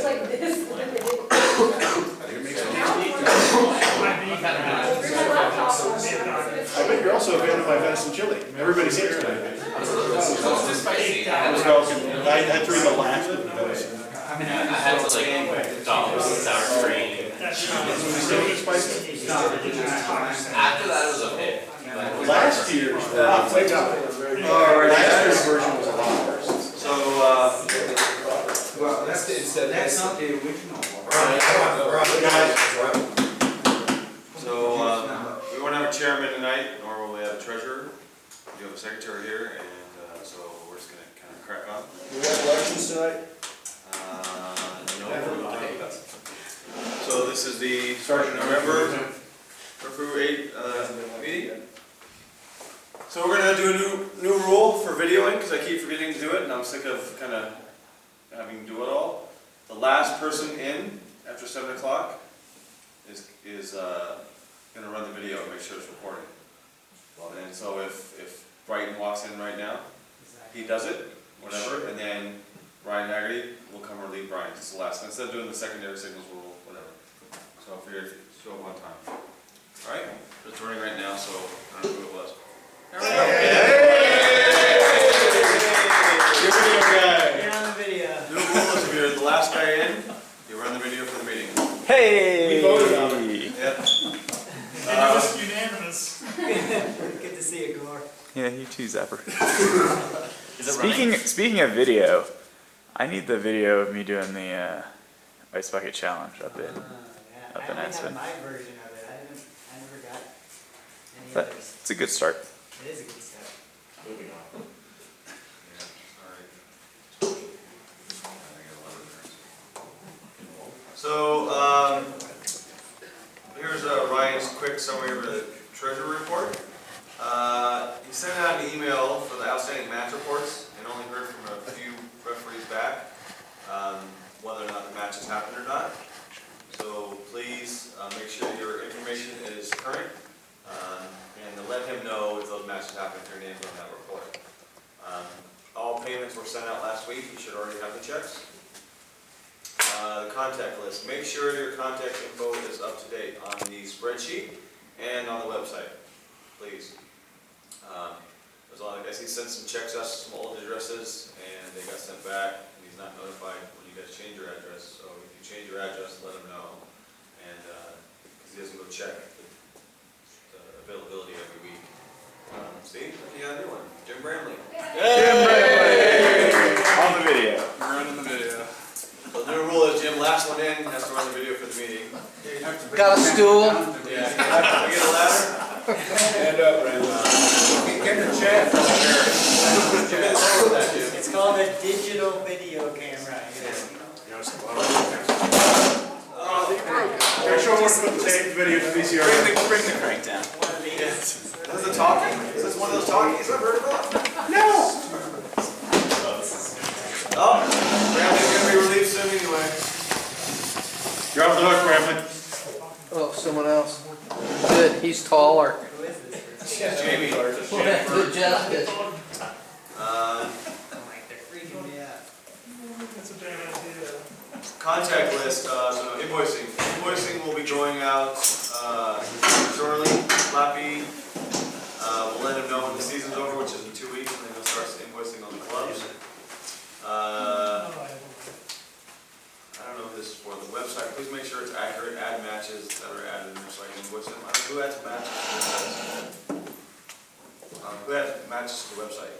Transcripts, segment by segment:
like this limited. I think it makes sense. I bet you're also a fan of my venison chili. Everybody's here tonight. I had to read the last of the venison. I had to like dollars sour cream. After that it was okay. Last year's last year's version was a lot worse. So, Well, that's not the original one. So, we won't have a chairman tonight, nor will we have a treasurer. We have a secretary here, and so we're just going to kind of crack on. We have elections tonight. No. So this is the Sergeant Nov ERRFU meeting. So we're going to do a new rule for videoing, because I keep forgetting to do it, and I'm sick of kind of having to do it all. The last person in after 7 o'clock is going to run the video and make sure it's recording. And so if Brighton walks in right now, he does it, whatever, and then Ryan Haggerty will come relieve Brian. It's the last one. Instead of doing the secondary signals rule, whatever. So if you're show up on time. Alright? It's running right now, so I don't know who it was. Hey! You're video guy. You're on the video. New rule is if you're the last guy in, you run the video for the meeting. Hey! We voted on it. Yep. And it was unanimous. Good to see you, Gore. Yeah, you too, Zapper. Is it running? Speaking of video, I need the video of me doing the ice bucket challenge up in. Yeah. Up I in only have Aspen. my version of it. I never got any But others. it's a good start. It is a good start. Moving on. So, here's Ryan's quick summary of the treasury report. He sent out an email for the outstanding match reports and only heard from a few referees back whether or not the matches happened or not. So please make sure your information is current and to let him know if those matches happened, your name's on that report. All payments were sent out last week. You should already have the checks. The contact list. Make sure your contact info is up to date on the spreadsheet and on the website, please. There's a lot of guys. He sent some checks out, some old addresses, and they got sent back. And he's not notified when you guys change your address. So if you change your address, let him know. And because he doesn't go check the availability every week. See, he got a new one. Jim Bramley. On the video. We're running the video. So the new rule is Jim, last one in, has to run the video for the meeting. Got a stool? Yeah. Can we get a ladder? Stand up, Brandon. Get a chair. It's called a digital video camera. Make sure we're putting the taped video to VCR. Bring the crank down. One of these. Is this a talkie? Is this one of those talkies I've heard about? No! Oh, Bramley's gonna be relieved soon anyway. You're off the hook, Bramley. Oh, someone else. Good, he's taller. Who is this person? Jamie. Good justice. They're freaking me out. That's a bad idea. Contact list, so invoicing. Invoicing will be going out shortly. Lappy will let him know when the season's over, which is in 2 weeks, and then he'll start invoicing on the clubs. I don't know if this is for the website. Please make sure it's accurate. Add matches that are added in there so I can invoice them. Who adds matches to the website? Who adds matches to the website?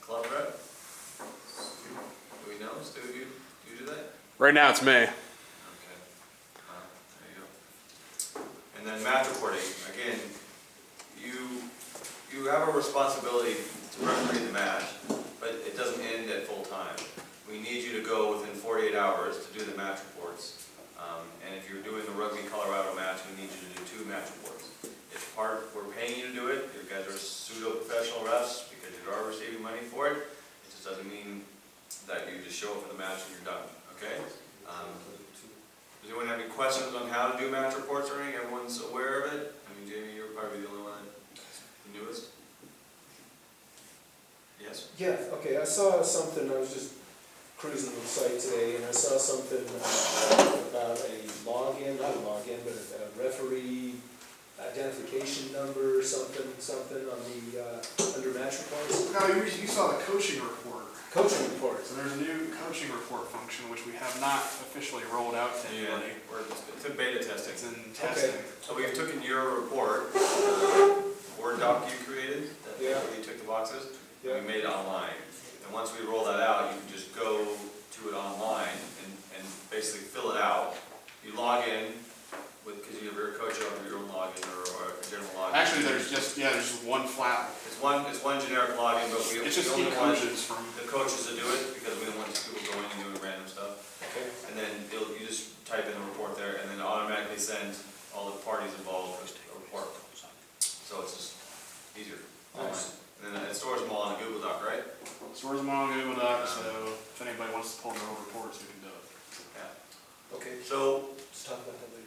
Club rep? Do we know? Stu, you do that? Right now it's me. Okay. There you go. And then match reporting. Again, you have a responsibility to referee the match, but it doesn't end at full time. We need you to go within 48 hours to do the match reports. And if you're doing the Rugby Colorado match, we need you to do 2 match reports. It's we're paying you to do it. You guys are pseudo-professional refs because you are receiving money for it. It just doesn't mean that you just show up for the match and you're done. Okay? Does anyone have any questions on how to do match reports or anything? Everyone's aware of it? I mean, Jamie, you're probably the only one the newest. Yes? Yeah, okay, I saw something, I was just cruising the site today, and I saw something about a login, not a login, but a referee identification number, something on the, under match reports. No, you saw the coaching report. Coaching reports. So there's a new coaching report function, which we have not officially rolled out to anybody. It's in beta testing. It's in testing. So we've taken your report, Word doc you created, that Yeah. where you took the boxes, Yeah. and we made it online. And once we roll that out, you can just go to it online and basically fill it out. You log in with, because you're a coach, you have your own login or a general login. Actually, there's just one flat. It's one generic login, but we It's just only the want coaches from. the coaches to do it because we don't want people going and doing random stuff. Okay. And then you just type in the report there and then automatically send all the parties involved a report. So it's just easier. Nice. And then it stores them all in a Google Doc, right? Stores them all on Google Docs, so if anybody wants to pull their own reports, we can do it. Yeah. Okay, So, let's talk about that later.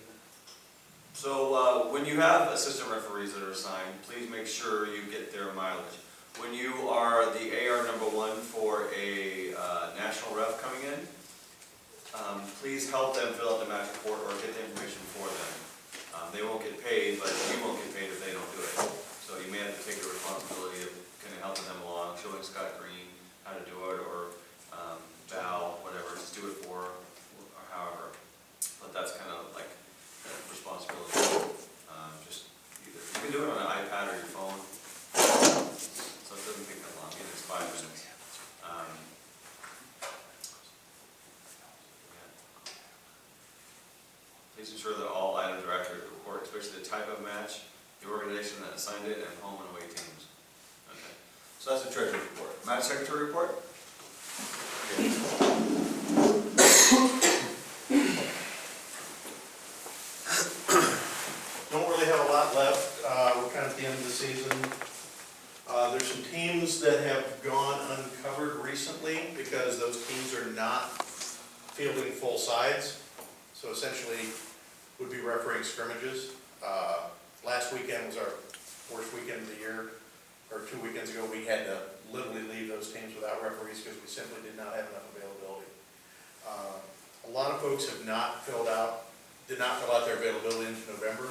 when you have assistant referees that are assigned, please make sure you get their mileage. When you are the AR #1 for a national ref coming in, please help them fill out the match report or get the information for them. They won't get paid, but you won't get paid if they don't do it. So you may have to take the responsibility of kind of helping them along, showing Scott Green how to do it, or Val, whatever, just do it for, or however. But that's kind of like a responsibility. Just either, you can do it on an iPad or your phone, so it doesn't take that long, it's 5 minutes. Please ensure that all items are accurate to report, especially the type of match, the organization that assigned it, and home and away teams. Okay. So that's the treasury report. Match secretary report? Don't really have a lot left. We're kind of at the end of the season. There's some teams that have gone uncovered recently because those teams are not fielding full sides. So essentially, would be refereeing scrimmages. Last weekend was our worst weekend of the year, or 2 weekends ago, we had to literally leave those teams without referees because we simply did not have enough availability. A lot of folks have not did not fill out their availability into November,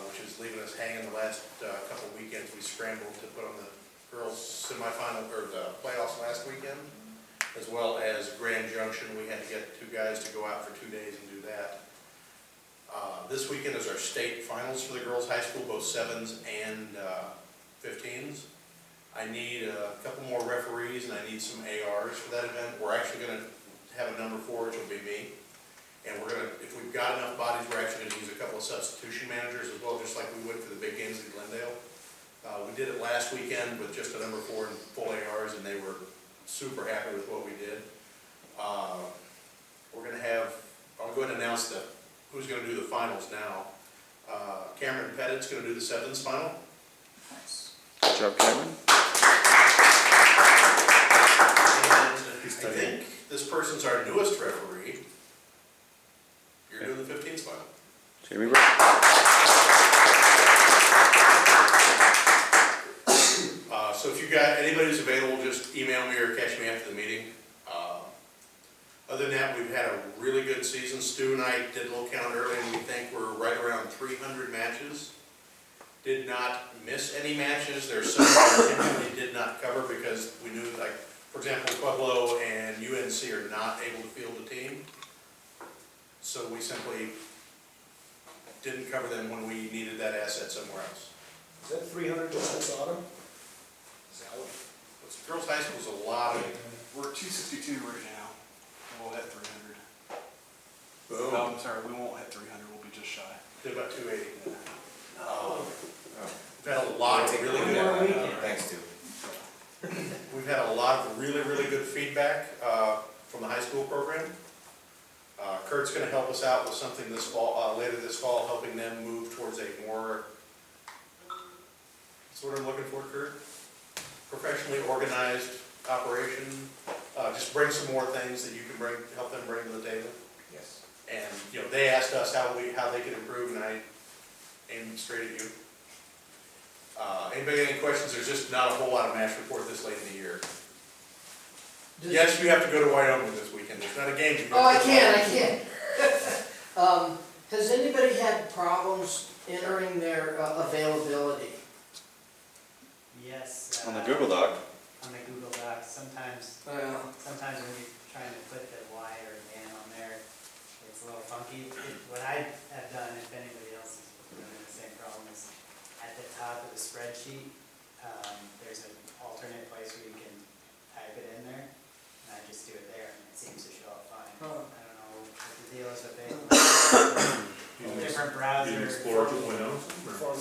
which is leaving us hanging the last couple of weekends. We scrambled to put on the girls' semifinal, or the playoffs last weekend, as well as Grand Junction. We had to get 2 guys to go out for 2 days and do that. This weekend is our state finals for the girls' high school, both 7s and 15s. I need a couple more referees and I need some ARs for that event. We're actually going to have a number 4, which will be me. And we're going to, if we've got enough bodies, we're actually going to use a couple of substitution managers as well, just like we would for the big games in Glendale. We did it last weekend with just a number 4 and full ARs, and they were super happy with what we did. We're going to have, I'll go ahead and announce who's going to do the finals now. Cameron Pettit's going to do the 7s final. Good job, Kevin. And I think this person's our newest referee. You're doing the 15s final. Should we So if you got, anybody who's available, just email me or catch me after the meeting. Other than that, we've had a really good season. Stu and I did a little count earlier, and we think we're right around 300 matches. Did not miss any matches. There's some that we did not cover because we knew, like, for example, Pueblo and UNC are not able to field a team. So we simply didn't cover them when we needed that asset somewhere else. Is that 300 just this autumn? Girls High School is a lot of, We're at 262 right now. We'll hit 300. boom, No, I'm sorry, we won't hit 300. We'll be just shy. did about 280. Oh. We've had a lot of really One more good, weekend. Thanks, Stu. we've had a lot of really good feedback from the high school program. Kurt's gonna help us out with something this fall, later this fall, helping them move towards a more, that's what I'm looking for, Kurt? Professionally organized operation. Just bring some more things that you can bring, help them bring to the table. Yes. And, you know, they asked us how they could improve, and I aimed straight at you. Anybody got any questions? There's just not a whole lot of match report this late in the year. Yes, you have to go to Wyoming this weekend, there's not a game to go to. Oh, I can't. Has anybody had problems entering their availability? Yes. On the Google Doc. On the Google Docs, sometimes Well, when you're trying to put the Y or an N on there, it's a little funky. What I have done, if anybody else is running the same problem, is at the top of the spreadsheet, there's an alternate place where you can type it in there, and I just do it there, and it seems to show up fine. Huh. I don't know what the deal is with it. Different browser. Explorer 2.0? No, Chrome.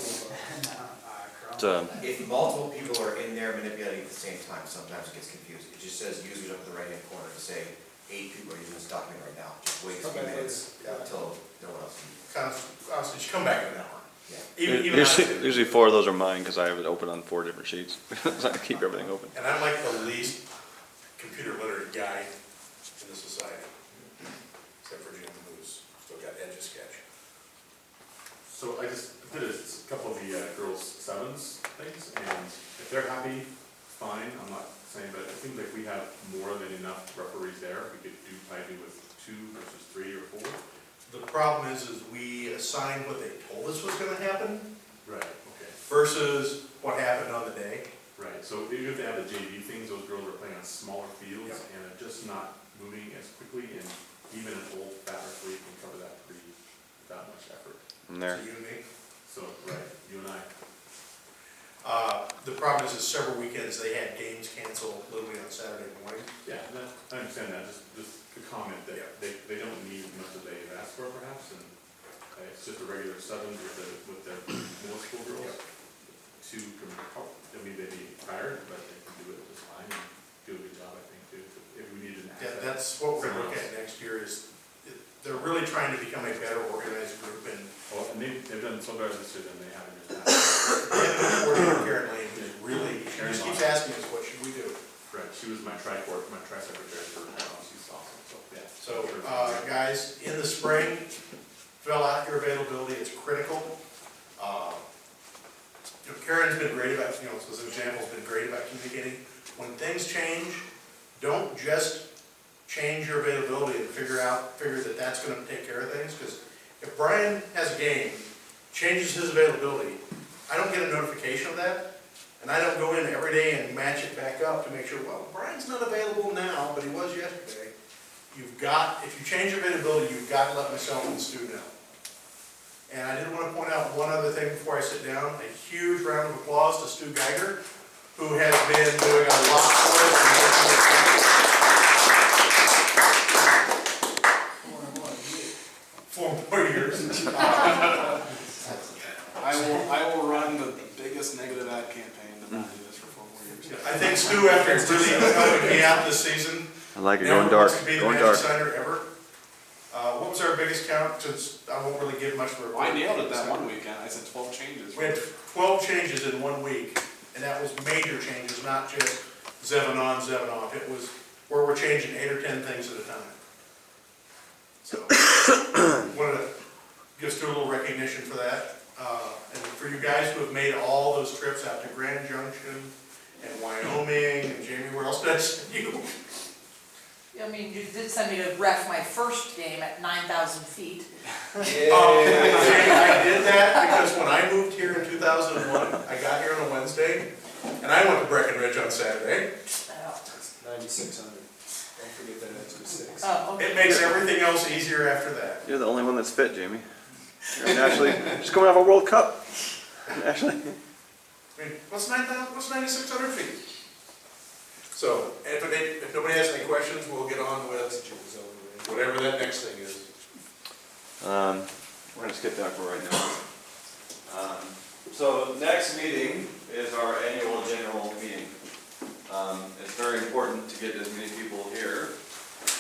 If multiple people are in there manipulating at the same time, sometimes it gets confused. It just says users up in the right-hand corner to say 8 people are using this document right now. Just wait a few minutes until no one else can. Honestly, just come back in an hour. Yeah. Even Usually 4 of those are mine, because I have it open on 4 different sheets. So I keep everything open. And I'm like the least computer literate guy in the society, except for Jim, who's still got Etch-a-Sketch. So I just did a couple of the girls' sevens things, and if they're happy, fine, I'm not saying, but it seems like we have more than enough referees there. We could probably do with 2 versus 3 or 4. The problem is we assigned what they told us was gonna happen Right, okay. versus what happened on the day. Right, so even if they have the JV things, those girls are playing on smaller fields, and they're just not moving as quickly, and even an old fat referee can cover that without much effort. I'm there. So you and me. So, right, you and I. The problem is several weekends they had games canceled literally on Saturday morning. Yeah, I understand that, just a comment that they don't need as much as they've asked for perhaps, and it's just a regular 7 with the middle school girls. 2 can, I mean, they'd be tired, but they can do it just fine and do a good job, I think, too. If we need an asset. That's what we're gonna look at next year is, they're really trying to become a better organized group and Oh, and they've done so better this year than they have in years past. coordinator Karen Lane is really, she just keeps asking us, what should we do? Right, she was my tri-secretary for, she's awesome, so, yeah. So, guys, in the spring, fill out your availability, it's critical. Karen's been great about, as an example, has been great about communicating. When things change, don't just change your availability and figure that that's gonna take care of things, because if Brian has a game, changes his availability, I don't get a notification of that, and I don't go in every day and match it back up to make sure, well, Brian's not available now, but he was yesterday. If you change your availability, you've got to let myself and Stu know. And I did want to point out one other thing before I sit down, a huge round of applause to Stu Geiger, who has been doing a lot for us. 4 more years. I will run the biggest negative ad campaign to not do this for 4 more years. I think Stu, after really helping me out this season, I like it, never going dark, wants to be the going magic dark. signer ever. What was our biggest count, since I won't really give much for a. Well, I nailed it that one weekend. I said 12 changes. We had 12 changes in 1 week, and that was major changes, not just Zevon on, Zevon off. It was where we're changing 8 or 10 things at a time. So, wanted to give Stu a little recognition for that. And for you guys who have made all those trips out to Grand Junction and Wyoming, and Jamie, where else did I send you? I mean, you did send me to ref my first game at 9,000 feet. Jamie, I did that because when I moved here in 2001, I got here on a Wednesday, and I went to Breckenridge on Saturday. It's 9,600. Don't forget that extra 6. Oh, okay. It makes everything else easier after that. You're the only one that's fit, Jamie. You're naturally, just coming off a World Cup. Actually. I mean, what's 9,600 feet? So, if nobody has any questions, we'll get on with whatever that next thing is. We're gonna skip that for right now. So next meeting is our annual general meeting. It's very important to get as many people here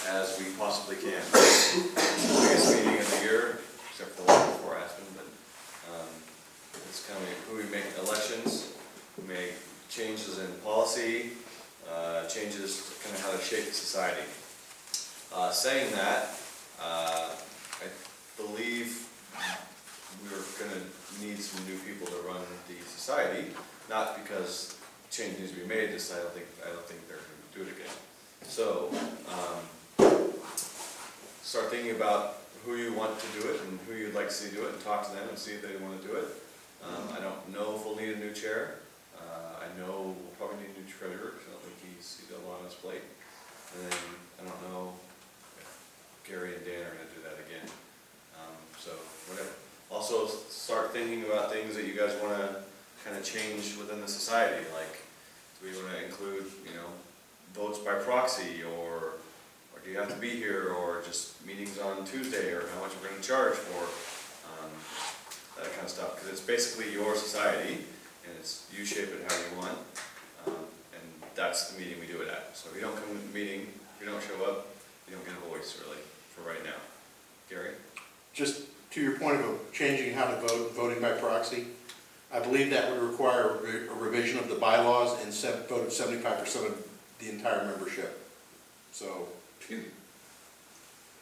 as we possibly can. It's the biggest meeting of the year, except for the one before Aspen, but it's kind of who we make elections, we make changes in policy, changes to kind of how to shape the society. Saying that, I believe we're going to need some new people to run the society, not because change needs to be made. I don't think they're going to do it again. So, start thinking about who you want to do it and who you'd like to see do it, and talk to them and see if they want to do it. I don't know if we'll need a new chair. I know we'll probably need a new treasurer, because I don't think he's got a lot on his plate. And then, I don't know if Gary and Dan are gonna do that again. So, whatever. Also, start thinking about things that you guys wanna kind of change within the society, like, do we wanna include, votes by proxy, or do you have to be here, or just meetings on Tuesday, or how much we're gonna charge for, that kind of stuff, because it's basically your society, and it's, you shape it how you want, and that's the meeting we do it at. So if you don't come to the meeting, if you don't show up, you don't get a voice, really, for right now. Gary? Just to your point of changing how to vote, voting by proxy, I believe that would require a revision of the bylaws and vote of 75% of the entire membership. So,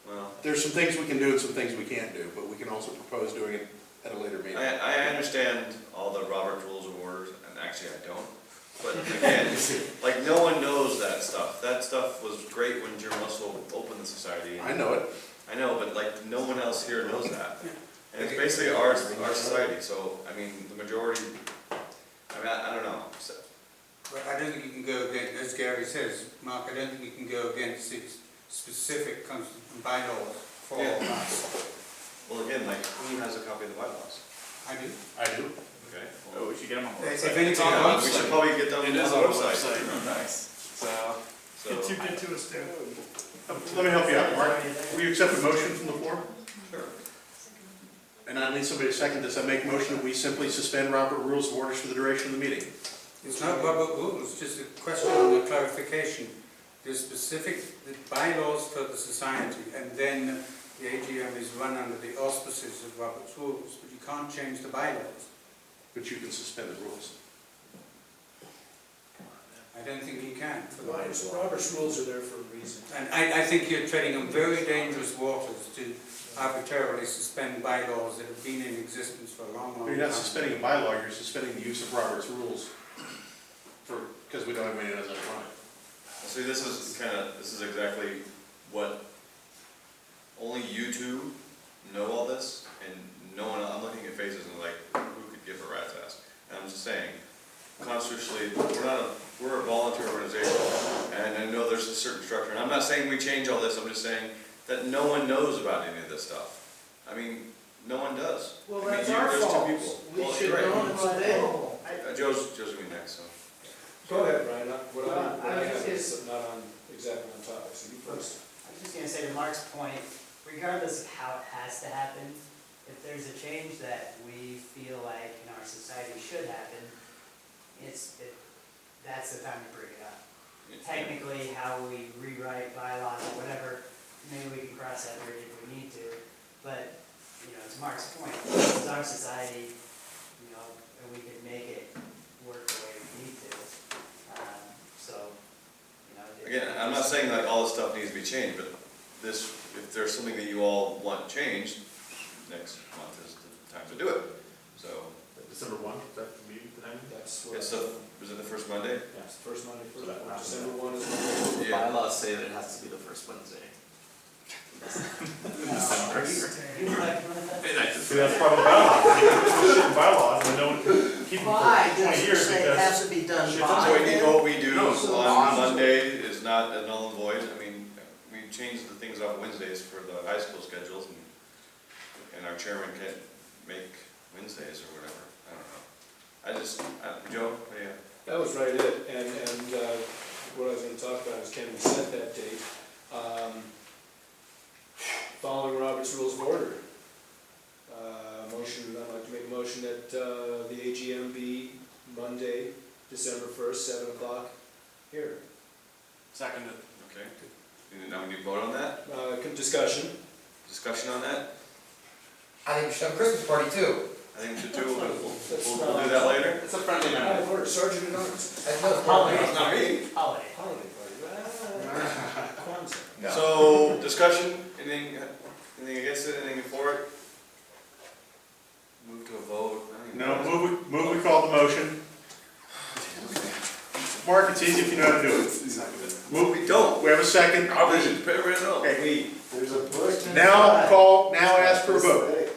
Well, there's some things we can do and some things we can't do, but we can also propose doing it at a later meeting. I understand all the Robert Rules of Orders, and actually I don't. But again, like, no one knows that stuff. That stuff was great when Jim Russell opened the society. I know it. I know, but like, no one else here knows that. And it's basically our society, so, I mean, the majority, I don't know. So, But I don't think you can go against, as Gary says, Mark, I don't think you can go against its specific bylaws for us. well, again, like, who has a copy of the bylaws? I do. I do. Okay. Oh, we should get them on the If website. anything, We should probably get them on It the is on the website. website. Oh, nice. So, Get too good to us, too. Let me help you out, Mark. Will you accept a motion from the floor? sure. And I need somebody to second this. I make a motion that we simply suspend Robert Rules of Orders for the duration of the meeting. it's not Robert rules, just a question on the clarification. There's specific bylaws for the society, and then the AGM is run under the auspices of Robert's rules, but you can't change the bylaws. But you can suspend the rules. I don't think you can. For the Robert's rules are there for a reason. And I think you're treading on very dangerous waters to arbitrarily suspend bylaws that have been in existence for a long, long You're time. not suspending a bylaw, you're suspending the use of Robert's rules because we don't have anybody who knows how to run it. See, this is exactly what, only you two know all this, and no one, I'm looking at faces and like, who could give a rat's ass? And I'm just saying, constitutionally, we're a volunteer organization, and I know there's a certain structure, and I'm not saying we change all this, I'm just saying that no one knows about any of this stuff. I mean, no one does. Well, I mean, that's our there's two fault. people. We Well, should you're right. know it's available. Joe's gonna be next, so. Go ahead, Brian. What Well, I I was have just- is not on, exactly on topic, so you first. I was just gonna say to Mark's point, regardless of how it has to happen, if there's a change that we feel like in our society should happen, that's the time to bring it up. Technically, how we rewrite bylaws or whatever, maybe we can cross that bridge if we need to. But, to Mark's point, this is our society, and we can make it work the way we need to. Again, I'm not saying like all this stuff needs to be changed, but this, if there's something that you all want changed, next month is the time to do it. So, December 1, is that the meeting time? That's what. is it the first Monday? Yeah. It's the first Monday, So that happens. December 1 is Monday. The bylaws say that it has to be the first Wednesday. See, that's part of the bylaws. There's certain bylaws, and no one can keep them Why for 20 does it years say it because. has to be done So by? what we do So on on- Monday is not a null and void. I mean, we changed the things off Wednesdays for the high school schedules, and our chairman can't make Wednesdays or whatever. I don't know. Joe, what do you? That was right it, and what I was gonna talk about is can we set that date? Following Robert's Rules of Order. I'd like to make a motion that the AGM be Monday, December 1st, 7 o'clock here. Seconded. Okay. And now we need to vote on that? Discussion. Discussion on that? I think we should have a Christmas party too. I think we should too. We'll do that later. It's a friendly Out amendment. of order, Sergeant at Arms. Holiday. It's not me. Holiday. Holiday party. Kwanzaa. No. So, discussion, anything against it, anything for it? Move to a vote? I don't even know. No, move we call the motion. Mark, it's easy if you know how to do it. We don't. We have a second. Wait, there's a bush. Now ask for a vote.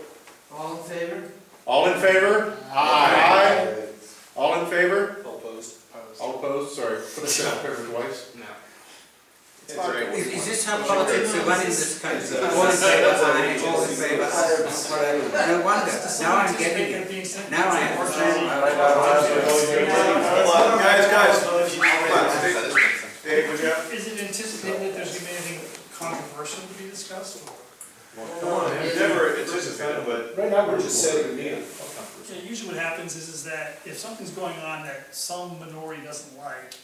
All in favor? All in favor? Aye. All in favor? All opposed. All opposed? Sorry, put us out there twice. No. Is this how politics are run in this country? All in favor, aye, all in favor. No wonder, now I'm getting it. Now I understand. Hold on, guys. Dave, would you have? Is it anticipated that there's gonna be anything controversial to be discussed? Come on, never anticipated, but. Right now, we're just setting the meeting. Yeah, usually what happens is that if something's going on that some minority doesn't like,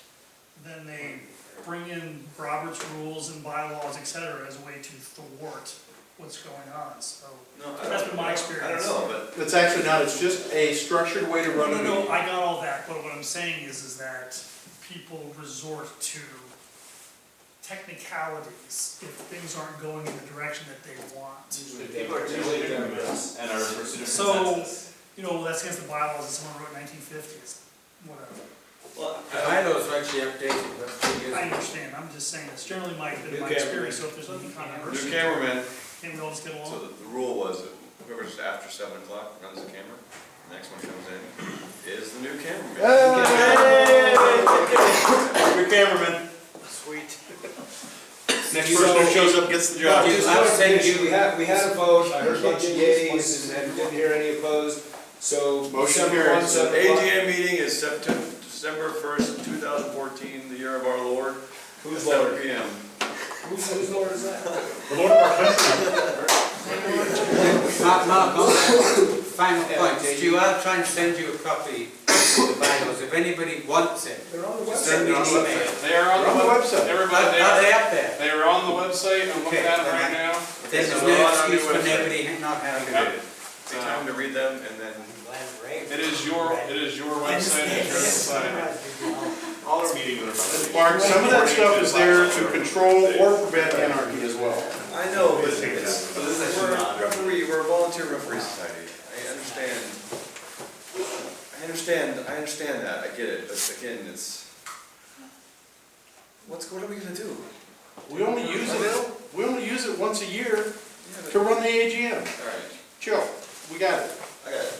then they bring in Robert's rules and bylaws, et cetera, as a way to thwart what's going on, so. No, That's been my experience. I don't know, but. It's actually not, it's just a structured way to run a meeting. No, I got all that, but what I'm saying is that people resort to technicalities if things aren't going in the direction that they want. People are usually Democrats and are pursuing So, consensus. you know, that's against the bylaws that someone wrote in 1950s, whatever. Well, The bylaws are actually updated about 3 years I ago. understand, I'm just saying, it's generally been New my experience, so if there's nothing New controversial, cameraman, can we all just get so along? the rule was that whoever's after 7 o'clock runs the camera, the next one comes in, is the new cameraman. New cameraman. Sweet. Next person who shows up gets the job. Just one thing, we had a vote, I heard a bunch of yays and didn't hear any opposed, so. Motion December carries. 1, 7 o'clock. AGM meeting is December 1st, 2014, the year of our Lord. Who's 7 Lord? PM. Whose Lord is that? The Lord of our country. Mark, on that final point, Stu, I'll try and send you a copy of the bylaws. If anybody wants it, They're on the send me an website. email. They are on the website. Everybody, Are they up there? they are on the website. I'm looking at it right now. Then there's So no we're on our new excuse for website. nobody not having it. Take time to read them and then. It is your website, it's your society. All our meetings are about it. Mark, some of that stuff is there to control or prevent anarchy as well. I know, but we're a referee, we're a volunteer referee society. I understand that, I get it, but again, what are we gonna do? We only use it once a year Yeah, to run the AGM. Alright, Chill, we got it. I got it.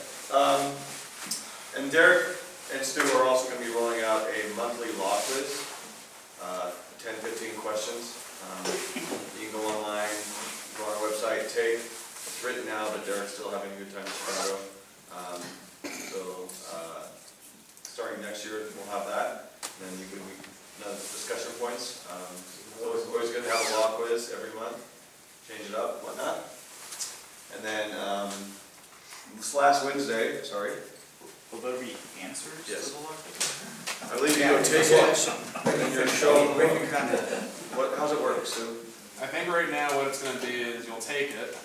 And Derek and Stu are also gonna be rolling out a monthly law quiz, 10, 15 questions. You can go online, go on our website, it's written now, but Derek's still having a good time in Chicago. Starting next year, we'll have that, and then you can, another discussion points. It's always good to have a law quiz every month, change it up, whatnot. And then, this last Wednesday, sorry. Will there be answers? Yes. I believe you go take it, and then you're shown, how's it work, Sue? I think right now what it's gonna be is you'll take it,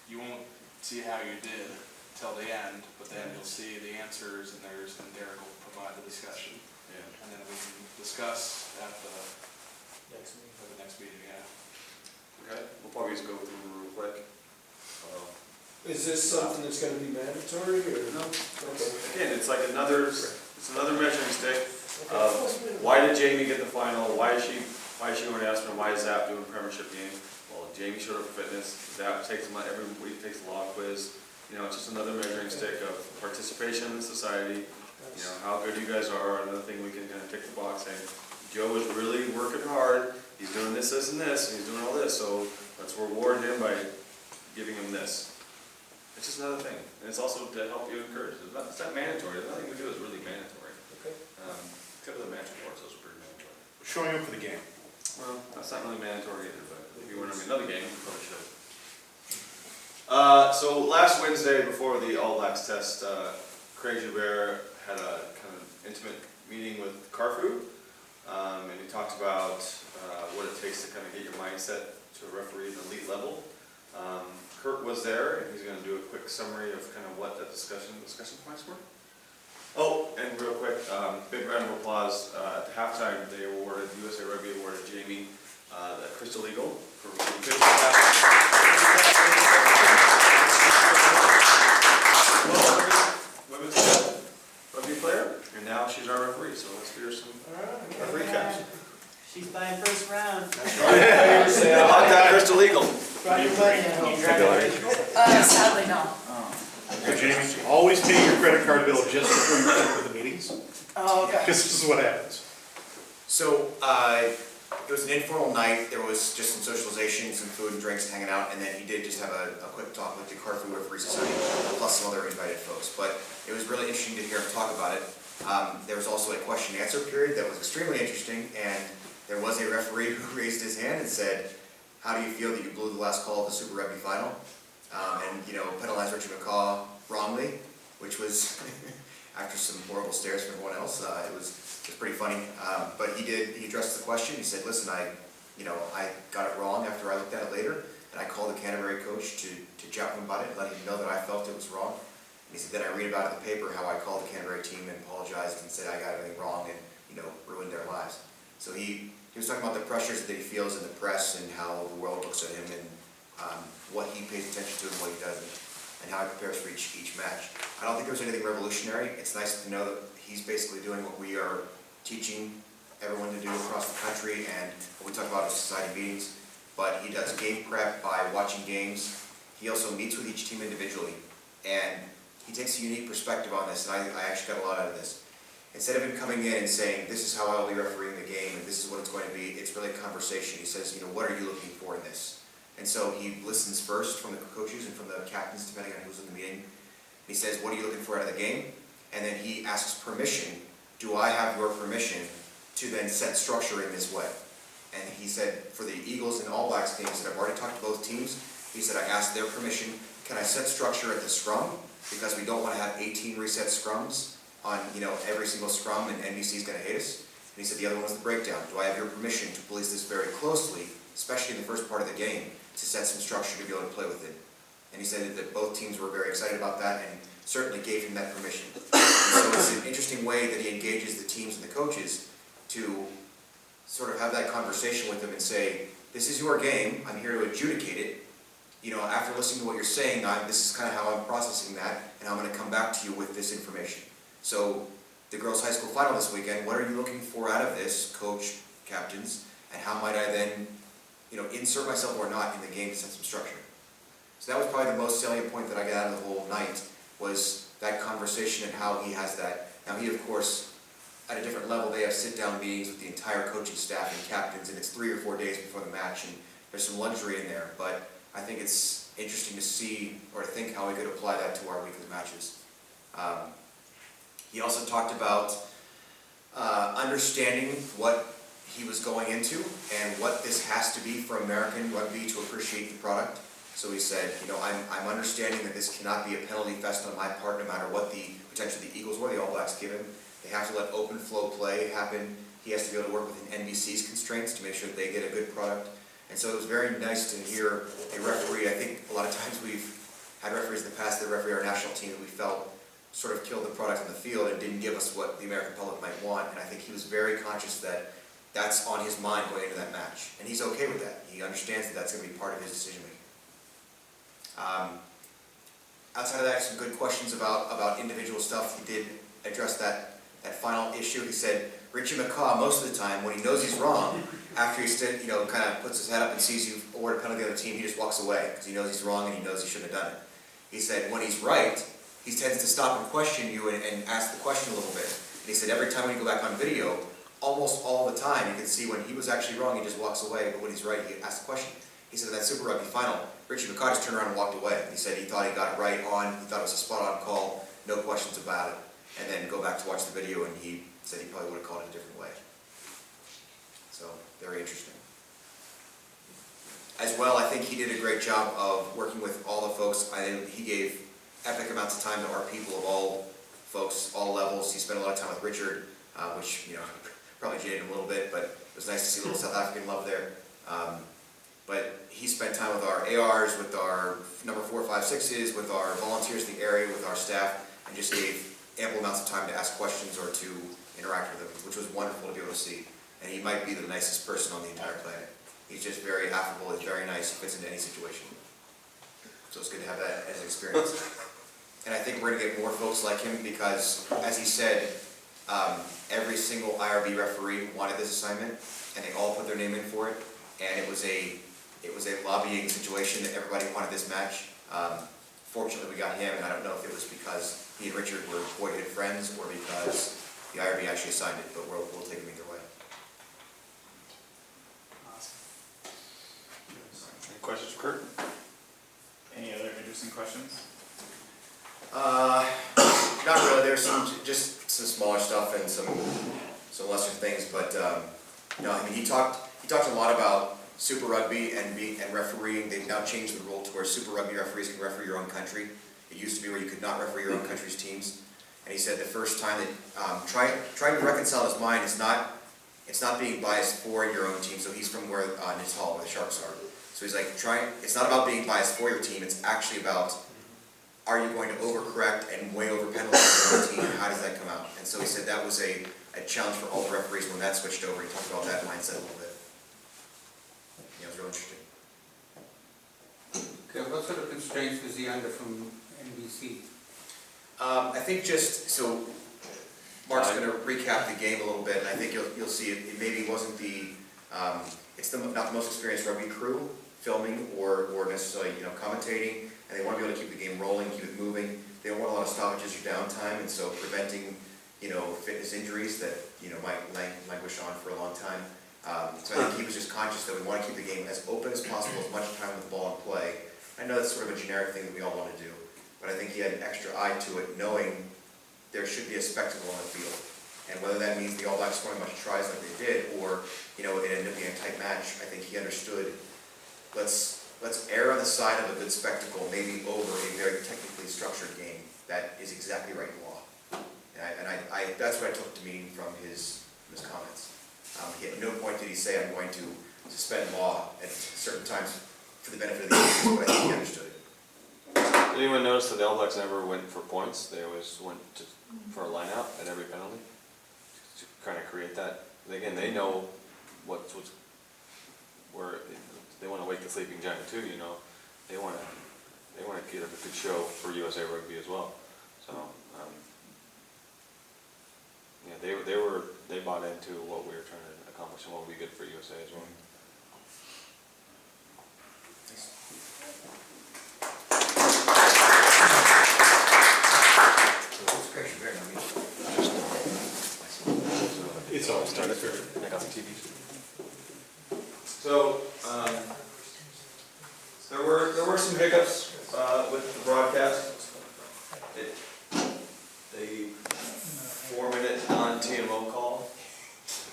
you won't see how you did till the end, but then you'll see the answers and Derek will provide the discussion. Yeah. And then we can discuss at the next meeting, yeah. Okay, we'll probably just go through real quick. Is this something that's gonna be mandatory, or? No. Okay. Again, it's like another measuring stick. Why did Jamie get the final? Why is she going to ask me, why is Zap doing premiership game? Well, Jamie showed up for fitness, Zap takes them, every week takes a law quiz. You know, it's just another measuring stick of participation in society, you know, how good you guys are. Another thing we can kind of tick the box saying, Joe is really working hard, he's doing this, this, and this, and he's doing all this, so let's reward him by giving him this. It's just another thing, and it's also to help you encourage. It's not mandatory, nothing we do is really mandatory. Okay. Except for the match reports, those are pretty mandatory. Showing up for the game. Well, that's not really mandatory either, but if you want to be another game, you probably should. So last Wednesday, before the All Blacks test, Craig Joubert had a kind of intimate meeting with Carfu, and he talked about what it takes to kind of get your mindset to a referee at an elite level. Kurt was there, and he's going to do a quick summary of kind of what the discussion points were. Oh, and real quick, big round of applause. At the halftime, they awarded, USA Rugby awarded Jamie the Crystal Eagle for women's rugby player, and now she's our referee, so let's do her some referee caps. She's buying ability? Sadly, no. So Jamie, always pay your credit card bill just before you enter the meetings, Oh, okay. because this is what happens. So, it was an informal night, there was just some socialization, some food and drinks hanging out, and then he did just have a quick talk with the Nov ERRFU Referee Society, plus some other invited folks. But it was really interesting to hear him talk about it. There was also a question and answer period that was extremely interesting, and there was a referee who raised his hand and said, how do you feel that you blew the last call of the Super Rugby final? And, you know, penalized Richard McCaw wrongly, which was, after some horrible stares from everyone else, it was pretty funny. But he addressed the question. He said, listen, I got it wrong after I looked at it later, and I called the Canterbury coach to chat with him about it and let him know that I felt it was wrong. And he said, then I read about it in the paper how I called the Canterbury team and apologized and said I got everything wrong and, ruined their lives. So he was talking about the pressures that he feels in the press and how the world looks at him and what he pays attention to and what he doesn't, and how he prepares for each match. I don't think there's anything revolutionary. It's nice to know that he's basically doing what we are teaching everyone to do across the country and what we talk about in society meetings. But he does game prep by watching games. He also meets with each team individually, and he takes a unique perspective on this, and I actually got a lot out of this. Instead of him coming in and saying, this is how I'll be refereeing the game and this is what it's going to be, it's really a conversation. He says, what are you looking for in this? And so he listens first from the coaches and from the captains, depending on who's in the meeting. He says, what are you looking for out of the game? And then he asks permission, do I have your permission to then set structure in this way? And he said, for the Eagles and All Blacks games that I've already talked to both teams, he said, I asked their permission, can I set structure at the scrum? Because we don't want to have 18 reset scrums on every single scrum, and NBC is going to hate us. And he said the other one was the breakdown. Do I have your permission to police this very closely, especially in the first part of the game, to set some structure to be able to play with it? And he said that both teams were very excited about that and certainly gave him that permission. And so it's an interesting way that he engages the teams and the coaches to sort of have that conversation with them and say, this is your game, I'm here to adjudicate it. After listening to what you're saying, this is kind of how I'm processing that, and I'm going to come back to you with this information. So, the girls' high school final this weekend, what are you looking for out of this, coach, captains, and how might I then, insert myself or not in the game to set some structure? So that was probably the most salient point that I got out of the whole night, was that conversation and how he has that. Now he, of course, at a different level, they have sit-down meetings with the entire coaching staff and captains, and it's 3 or 4 days before the match, and there's some luxury in there, but I think it's interesting to see, or to think how we could apply that to our weekly matches. He also talked about understanding what he was going into and what this has to be for American rugby to appreciate the product. So he said, I'm understanding that this cannot be a penalty fest on my part, no matter what potentially the Eagles or the All Blacks give him. They have to let open flow play happen. He has to be able to work within NBC's constraints to make sure that they get a good product. And so it was very nice to hear a referee. I think a lot of times we've had referees in the past that referee our national team that we felt sort of killed the product on the field and didn't give us what the American public might want. And I think he was very conscious that that's on his mind going into that match. And he's okay with that. He understands that that's going to be part of his decision making. Outside of that, some good questions about individual stuff. He did address that final issue. He said, Richie McCaw, most of the time, when he knows he's wrong, after he kind of puts his head up and sees you award a penalty to the other team, he just walks away because he knows he's wrong and he knows he shouldn't have done it. He said, when he's right, he tends to stop and question you and ask the question a little bit. And he said every time when you go back on video, almost all the time, you can see when he was actually wrong, he just walks away, but when he's right, he asks the question. He said that Super Rugby final, Richie McCaw just turned around and walked away. He said he thought he got it right on, he thought it was a spot-on call, no questions about it. And then go back to watch the video, and he said he probably would have called it a different way. So, very interesting. As well, I think he did a great job of working with all the folks. I think he gave epic amounts of time to our people of all folks, all levels. He spent a lot of time with Richard, which, probably jaded him a little bit, but it was nice to see a little South African love there. But he spent time with our ARs, with our number 4, 5, 6s, with our volunteers in the area, with our staff, and just gave ample amounts of time to ask questions or to interact with them, which was wonderful to be able to see. And he might be the nicest person on the entire planet. He's just very affable, he's very nice, he fits into any situation. So it's good to have that as an experience. And I think we're going to get more folks like him because, as he said, every single IRB referee wanted this assignment, and they all put their name in for it. And it was a It was a lobbying situation that everybody wanted this match. Fortunately, we got him, and I don't know if it was because he and Richard were boyhood friends or because the IRB actually assigned it, but we'll take him either way. Awesome. Any questions for Kurt? Any other interesting questions? Not really, there's just some smaller stuff and some lesser things, but, no, I mean, he talked a lot about Super Rugby and refereeing. They've now changed the rule to where Super Rugby referees can referee your own country. It used to be where you could not referee your own country's teams. And he said the first time that, trying to reconcile his mind, it's not being biased for your own team. So he's from where, Natal, where the Sharks are. So he's like, it's not about being biased for your team, it's actually about, are you going to overcorrect and way over penalize your own team, and how does that come out? And so he said that was a challenge for all the referees when that switched over. He talked about that mindset a little bit. Yeah, it was real interesting. Okay, what sort of constraints was he under from NBC? I think just, so Mark's going to recap the game a little bit, and I think you'll see it maybe wasn't it's not the most experienced rugby crew filming or necessarily, commentating, and they want to be able to keep the game rolling, keep it moving. They don't want a lot of stoppages or downtime, and so preventing, fitness injuries that, might languish on for a long time. So I think he was just conscious that we want to keep the game as open as possible, as much time with the ball in play. I know that's sort of a generic thing that we all want to do, but I think he had an extra eye to it, knowing there should be a spectacle on the field. And whether that means the All Blacks scoring a bunch of tries like they did, or, it ended up being a tight match, I think he understood, let's err on the side of a good spectacle, maybe over a very technically structured game that is exactly right in law. And that's what I took to mean from his comments. He at no point did he say, I'm going to suspend law at certain times for the benefit of the game, but I think he understood it. Did anyone notice that the All Blacks never went for points? They always went for a line out at every penalty to kind of create that. Again, they know where they want to wake the sleeping giant too. They want to get up a good show for USA Rugby as well. So yeah, they bought into what we were trying to accomplish and what would be good for USA as well. It's all started. I got the TVs. So, there were some hiccups with the broadcast. The 4-minute non-TMO call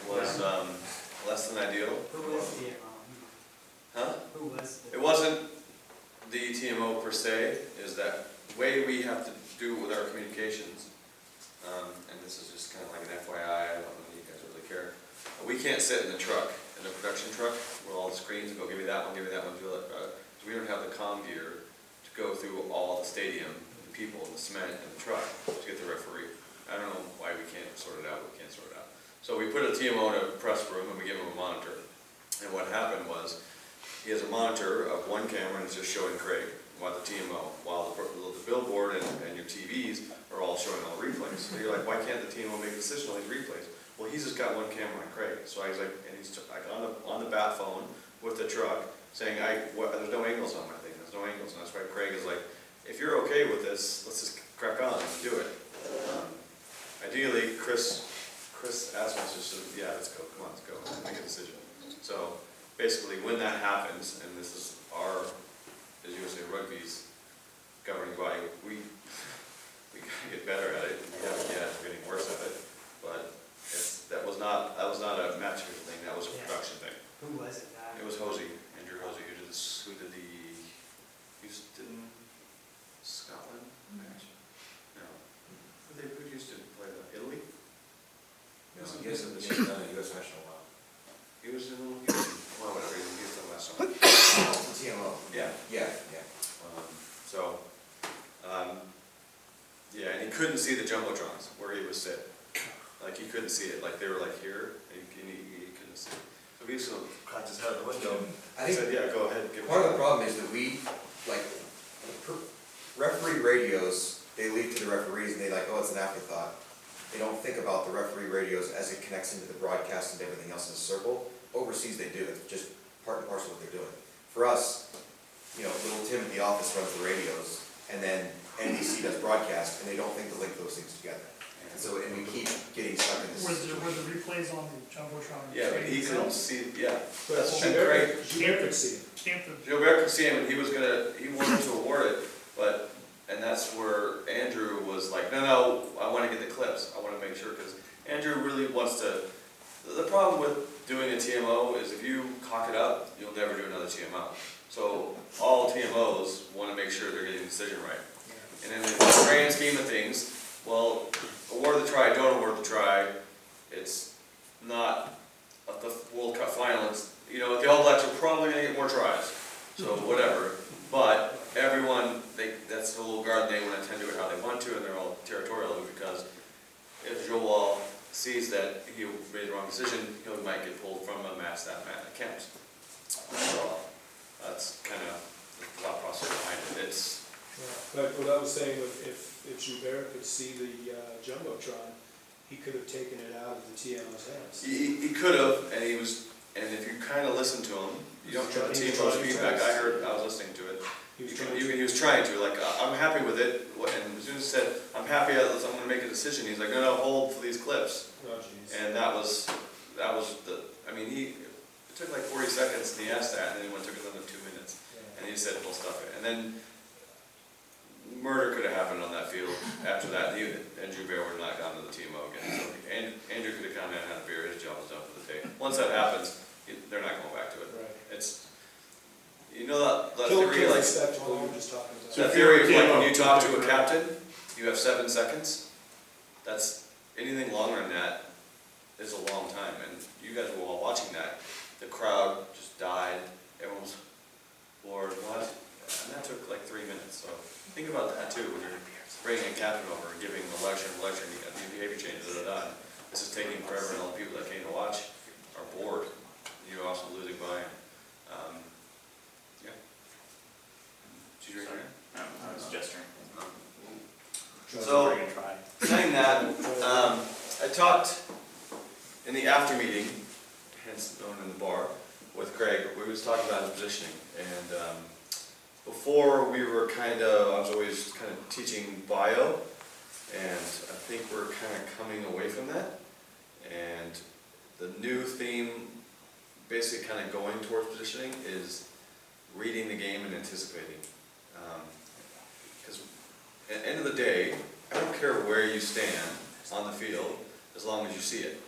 was less than ideal. Who was TMO? Huh? Who was It wasn't the TMO per se, is that way we have to do with our communications. And this is just kind of like an FYI, I don't know if you guys really care. We can't sit in the truck, in the production truck, with all the screens and go, give me that one, do that. So we don't have the comm gear to go through all the stadium, the people, the cement, and the truck to get the referee. I don't know why we can't sort it out, we can't sort it out. So we put a TMO in a press room and we give him a monitor. And what happened was, he has a monitor of one camera and it's just showing Craig, while the TMO, while the billboard and your TVs are all showing all the replays. So you're like, why can't the TMO make a decision on these replays? Well, he's just got one camera on Craig. So he's like, and he's like on the bat phone with the truck saying, there's no angles on my thing, there's no angles. And that's why Craig is like, if you're okay with this, let's just crack on and do it. Ideally, Chris asked us just to, yeah, let's go, come on, let's go, make a decision. So basically, when that happens, and this is as USA Rugby's governing body, we gotta get better at it. We haven't yet, we're getting worse at it. But that was not a match thing, that was a production thing. Who was it? It was Andrew Hosey, who did the Houston, Scotland match? No. Who used to play that? Italy? No, he hasn't done a U.S. national while. He was in Houston, well, whatever, he was in last summer. TMO. Yeah. Yeah. Yeah, and he couldn't see the jumbotrons where he was sitting. Like, he couldn't see it, like, they were like here, and he couldn't see it. So he sort of cocked his head out the window. I think said, yeah, go ahead. Part of the problem is that referee radios, they leave to the referees and they it's an afterthought. They don't think about the referee radios as it connects into the broadcast and everything else in the circle. Overseas they do, it's just part and parcel of what they're doing. for us, you know, little Tim in the office runs the radios, and then NBC does broadcast, and they don't think to link those things together. And so, and we keep getting stuck in this. Were the replays on the Jumbotron? Yeah, but he couldn't see, yeah. But That's been great. Gilbert could see it. Can't the, Gilbert could see him, and he wanted to award it, but, and that's where Andrew was like, no, I wanna get the clips, I wanna make sure, because Andrew really wants to, the problem with doing a TMO is if you cock it up, you'll never do another TMO. So all TMOs wanna make sure they're getting the decision right. And in the grand scheme of things, well, award the try, don't award the try, it's not the World Cup final, it's, you know, the All Blacks are probably gonna get more tries, so whatever. But everyone, that's the little garden, they wanna tend to it how they want to, and they're all territorial, because if Joel sees that he made the wrong decision, he might get pulled from a match that counts. So that's kind of the thought process behind it. It's, But what I was saying, if Gilbert could see the Jumbotron, he could have taken it out of the TMO's hands. he could have, and if you kind of listen to him, you don't get the TMO's feedback. I was listening to it. He was trying to, like, I'm happy with it, and as soon as he said, I'm happy, I'm gonna make a decision, he's like, no, hold for these clips. Oh, jeez. And that was I mean, it took like 40 seconds, and he asked that, and then it took another 2 minutes, and he said, we'll stuff it. And then, murder could have happened on that field after that, and Joubert would not gone to the TMO again. So Andrew could have come in and had a beer, his job was done for the day. Once that happens, they're not going back to it. Right. It's, you know that Kill theory, like, spectacle you were just talking about. that theory of like when you talk to a captain, you have 7 seconds. That's, anything longer than that is a long time, and you guys were all watching that. The crowd just died, everyone was floored, what? And that took like 3 minutes, so think about that too, when you're bringing a captain over and giving a lecture, and the behavior changes that are done. This is taking forever, and all the people that came to watch are bored. You're also losing buy-in. Yeah. Did you Sorry. No, I was gesturing. So, saying that, I talked in the after meeting, hence known in the bar, with Craig. We was talking about his positioning, and before we were I was always kind of teaching bio, and I think we're kind of coming away from that. And the new theme, basically kind of going towards positioning, is reading the game and anticipating. Because at the end of the day, I don't care where you stand on the field, as long as you see it.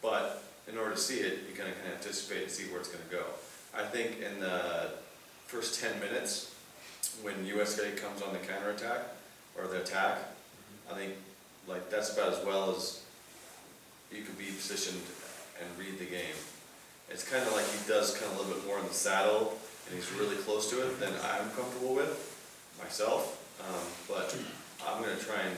But in order to see it, you kind of anticipate and see where it's going to go. I think in the first 10 minutes, when USA comes on the counterattack, or the attack, I think like that's about as well as you could be positioned and read the game. It's kind of like he does kind of a little bit more in the saddle, and he's really close to it than I'm comfortable with myself. But I'm going to try and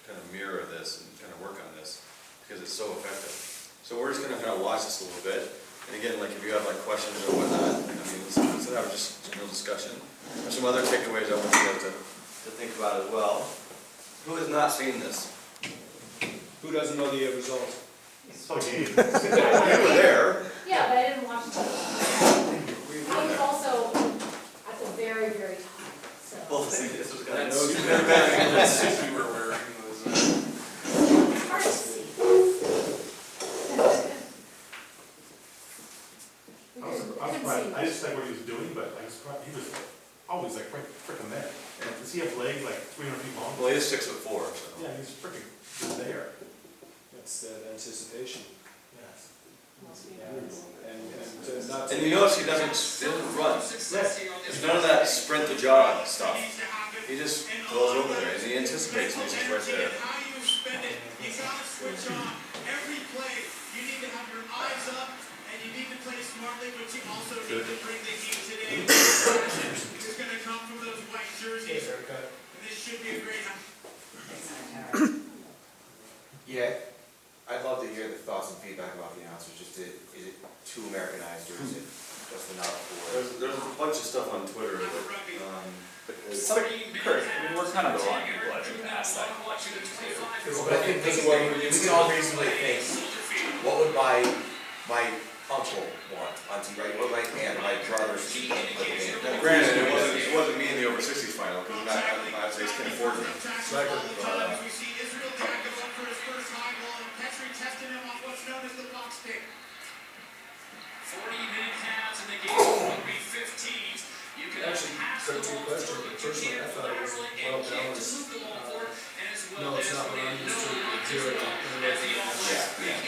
kind of mirror this and kind of work on this because it's so effective. So we're just going to kind of watch this a little bit. And again, like if you have like questions or whatnot, I mean, let's have just general discussion. There's some other takeaways I want you guys to think about as well. Who has not seen this? Who doesn't know the result? So game. You were there. Yeah, but I didn't watch it. I was also at the very, very top, so. Well, this was kind of That suit you were wearing was, It's hard to see. I just like what he was doing, but I was surprised, he was always like freaking there. And does he have legs like 300 feet long? Well, he is 6'4", so. Yeah, he's freaking just there. That's that anticipation. Yes. And not. And you notice he doesn't run. There's none of that sprint to jog stuff. He just goes over there and he anticipates and he's just right there. You gotta switch on every play. You need to have your eyes up and you need to play smartly, but you also need to bring the heat today. It's gonna come from those white jerseys. And this should be a great. Yeah, I'd love to hear the thoughts and feedback about the announcers. Is it too Americanized or is it just enough for? There's a bunch of stuff on Twitter that, So, Kurt, we're kind of the wrong people, I think, to ask that question too. But I think we can all reasonably think, what would my uncle want on TV, right? Or my brother's keeping the game. Now, granted, it wasn't me in the over 60s final, because I'd say it's Ken Ford. Sometimes we see Israel tackle up for his first high ball, and Petrie testing him on what's known as the box kick. 40-minute halves in the game, rugby 15s. You can Actually, 13 question, but personally, I thought it was well balanced. No, it's not what I'm used to hearing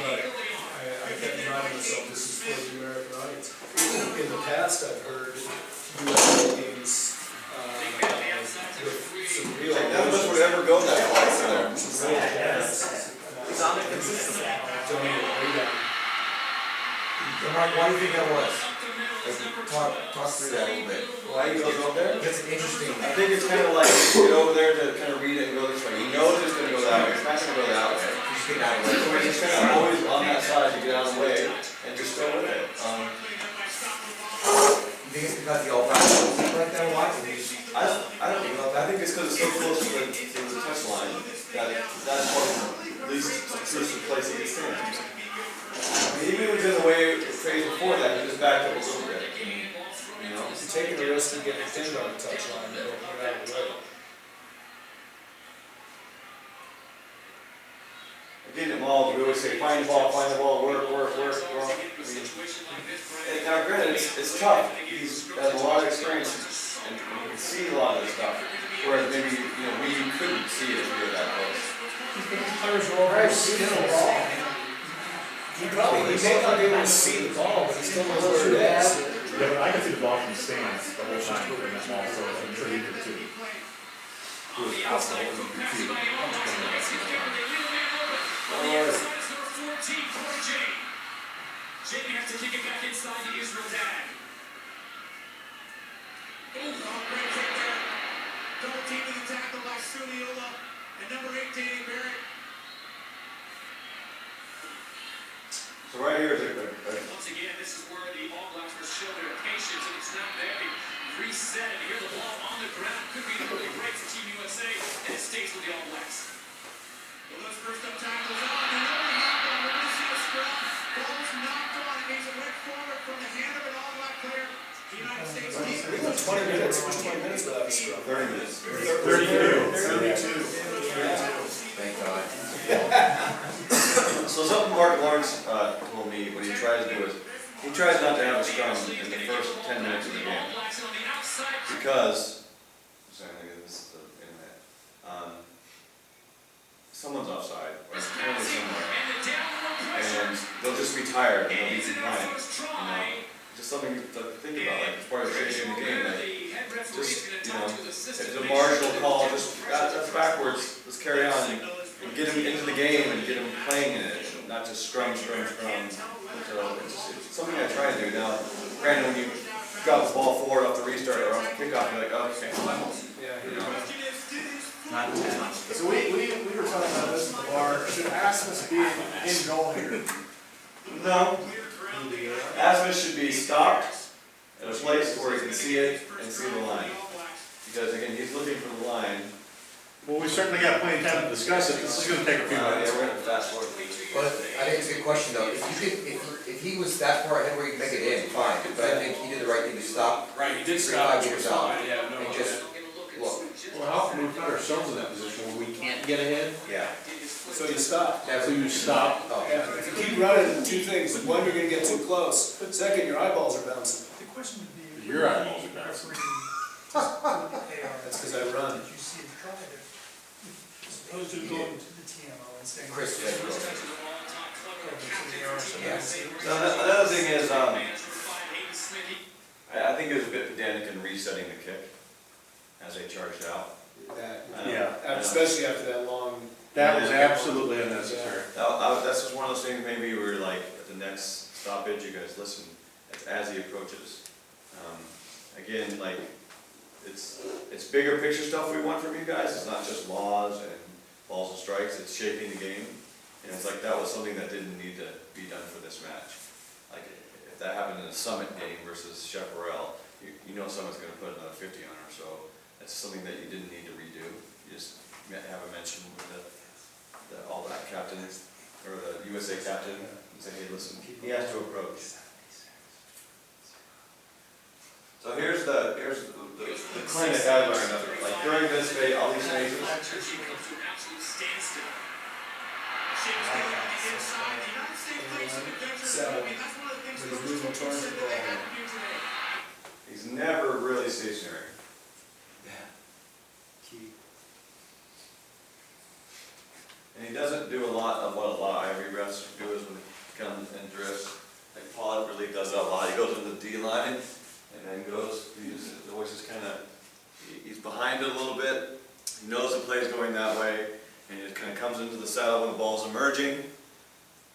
but I kept reminding myself this is for the American audience. In the past, I've heard USA games with some real. None of us would ever go that far. Some real jazz. Don't even way down. Mark, why do you think that was? Talk through that a little bit. Why he goes over there? That's interesting. I think it's kind of like, you get over there to kind of read it and go this way. He knows it's going to go that way. It's not going to go that way. Just get out of the So way. he's kind of always on that side to get out of the way and just go with it. You think it's because the All Blacks don't like that a lot? I think it's because it's so close to the touch line that that's at least intrusive place he can stand. I mean, even if it was in the way phase before that, he just backed up a little bit. You know? If you're taking the risk of getting pinned on the touchline, you don't get out of the way. Again, at malls, we always say, find the ball, work. And now granted, it's tough. He's has a lot of experience and you can see a lot of this stuff. Whereas maybe, we couldn't see it if we were that close. Players are all very still. He may not be able to see the ball, but he still knows where it is. Yeah, but I can see the ball from the stands the whole time in that ball, so I'm sure you could too. Who is out the whole field. Jamie has to kick it back inside to Israel Dad. Great kick there. Double team to the tackle by Suniola and number 8, Danny Barrett. So right here is Once again, this is where the All Blacks will show their patience, and it's not there. They reset, and here the ball on the ground. Could be an early break for Team USA, and it stays with the All Blacks. Well, those first up tackles on, and over half on Mauricio Scrum. Ball was knocked on, and he's a went forward from the hand of an All Black player. The United States team. We went 20 minutes, it was 20 minutes without a scrum. 30 minutes. 32. Thank God. So something Mark Lawrence told me what he tries to do is, he tries not to have a scrum in the first 10 minutes of the game. Because, sorry, I'm gonna get this internet. Someone's offside, or apparently somewhere. And they'll just be tired and they'll be compliant. Just something to think about, like as part of shaping the game, like just, if the marginal call, just that's backwards, let's carry on and get him into the game and get him playing in it, not just scrum. So it's something I try to do now. Granted, when you drop the ball forward off the restart or off the kickoff, you're like, oh, okay, Not 10. So we were talking about this at the bar. Should Asmus be in goal here? No. Asmus should be stopped at a place where he can see it and see the line. Because again, he's looking for the line. Well, we certainly got plenty of time to discuss it. This is going to take a few minutes. Yeah, we're going to fast forward. But I think it's a good question though. If he was that far ahead where he could make it in, fine. But I think he did the right thing to stop. Right, he did 3 stop. 5 meters out. Yeah, no, And just look. Well, how can we put ourselves in that position where we can't get ahead? Yeah. So you stop. So you stop. Oh. Yeah, if you keep running, 2 things. One, you're gonna get too close. Second, your eyeballs are bouncing. The question would be. Your eyeballs are bouncing. That's because I run. Did you see him try it? As opposed to going to the TMO and saying. Chris, Another thing is, I think it was a bit pedantic in resetting the kick as they charged out. Especially after that long. That was absolutely unnecessary. That's just one of those things, maybe we were like, at the next stoppage, you guys listen, as he approaches. Again, like, it's bigger picture stuff we want from you guys, it's not just laws and balls and strikes, it's shaping the game. And it's like, that was something that didn't need to be done for this match. Like, if that happened in a Summit game versus Chaparral, you know someone's gonna put another 50 on her, so that's something that you didn't need to redo. You just have a mention with the All Black captain, or the USA captain, and say, hey, listen, he has to approach. So here's the clinic I learned of it. Like during this phase, all these phases. He's never really stationary. And he doesn't do a lot of what a lot of Ivory refs do is when he comes and drifts. Like Paul really does that a lot. He goes in the D line and then goes, the horse is kind of, he's behind it a little bit. He knows the play's going that way, and he kind of comes into the saddle when the ball's emerging,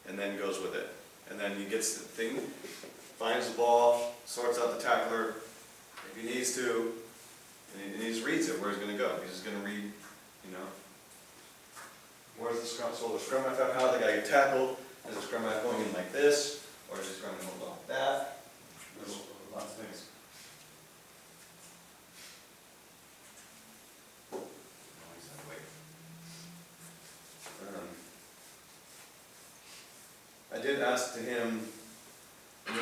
and then goes with it. And then he gets the thing, finds the ball, sorts out the tackler if he needs to, and he just reads it where he's going to go. He's just going to read, you know. Where's the scrum? So the scrum half, how the guy get tackled? Is the scrum half going in like this, or is the scrum half going like that? There's lots of things. I did ask to him. Big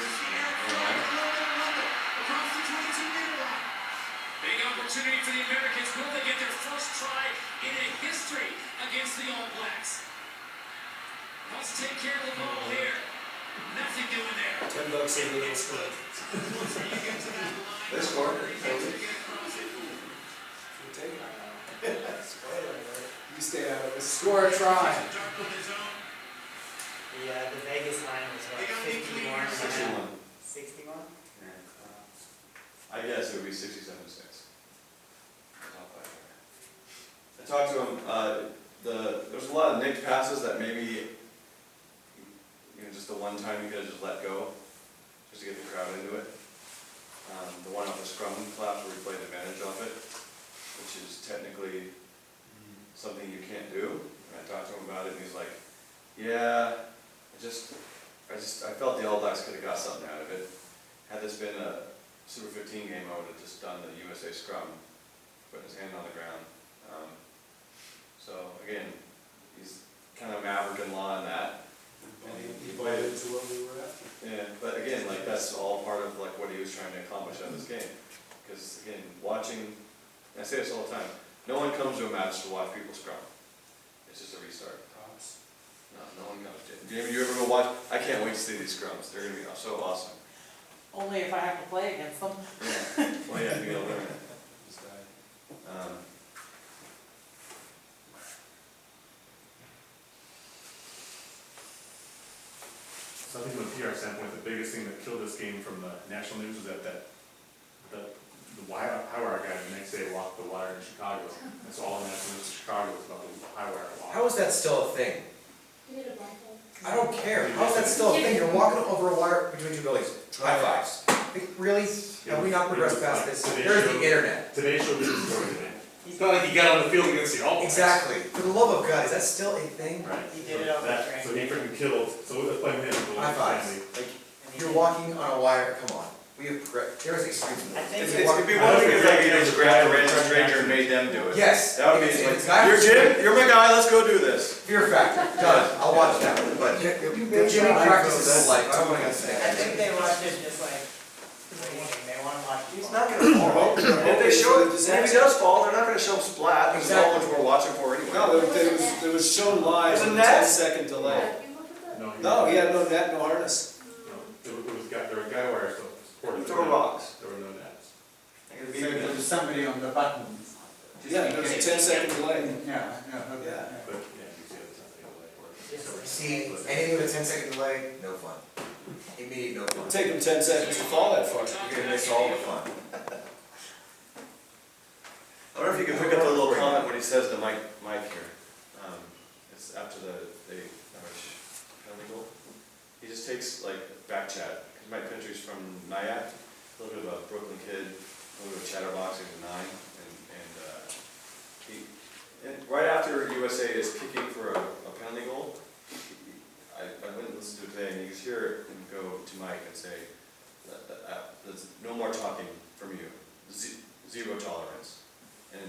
opportunity for the Americans. Will they get their first try in a history against the All Blacks? Let's take care of the ball here. Nothing doing there. $10 in the little split. They scored. You stay out of it. Score a try. The Vegas line was what, 51? 61. 61? I guess it would be 67-6. I talked to him, there's a lot of nicked passes that maybe, just the one time you could have just let go, just to get the crowd into it. The one off the scrum class where we played advantage off it, which is technically something you can't do. And I talked to him about it, and he's like, yeah, I felt the All Blacks could have got something out of it. Had this been a Super 15 game, I would have just done the USA scrum, putting his hand on the ground. So again, he's kind of maverick in law in that. He played into what we were after. Yeah, but again, like that's all part of like what he was trying to accomplish out of this game. Because again, watching, and I say this all the time, no one comes to a match to watch people scrum. It's just a restart. No one comes. Jamie, you ever go watch? I can't wait to see these scrums. They're going to be so awesome. Only if I have to play against them. Yeah. Well, yeah, you gotta learn it. So I think from a PR standpoint, the biggest thing that killed this game from the national news was that the wire, high wire guy the next day walked the wire in Chicago. That's all the national news in Chicago was about the high wire walk. How is that still a thing? You need a blanket. I don't care. How is that still a thing? You're walking over a wire between two buildings. High fives. Like, really? Have we not progressed past this? There's the internet. Today's show did the story today. It's not like he got on the field against the All Blacks. Exactly. For the love of God, is that still a thing? Right. He did it over the train. So he freaking killed, so let's blame him for the High fives. family. Like, you're walking on a wire, come on. We have, there's extremes. I think It'd be one thing if like, you just grabbed a random stranger and made them do it. Yes. That would be If like, it's not- you're Jim, you're my guy, let's go do this. Fear factor, done. I'll watch that one, but Jimmy practices like, I I think they watch it just like, they want to watch it. He's not gonna fall. If they show it, if he does fall, they're not gonna show him splat, which is all which we're watching for anyway. No, it was shown live There's a with a net? 10-second delay. You look at the. No, he had no net, no harness. There were guy wires still supported. Throw rocks. There were no nets. There was somebody on the buttons. Yeah, there was a 10-second delay. Yeah. But, yeah, you see it's something like see, anything with a 10-second delay, no fun. Immediate no fun. It'll take him 10 seconds to fall that far. You're gonna miss all the fun. I wonder if you can pick up the little comment when he says to Mike here. It's after the penalty goal. He just takes like back chat. Because Mike Pinter's from Nyack, a little bit of a Brooklyn kid, a little bit of chatterbox, he was 9, and right after USA is kicking for a penalty goal, I went and listened to it today, and you can hear him go to Mike and say, "There's no more talking from you. Zero tolerance." And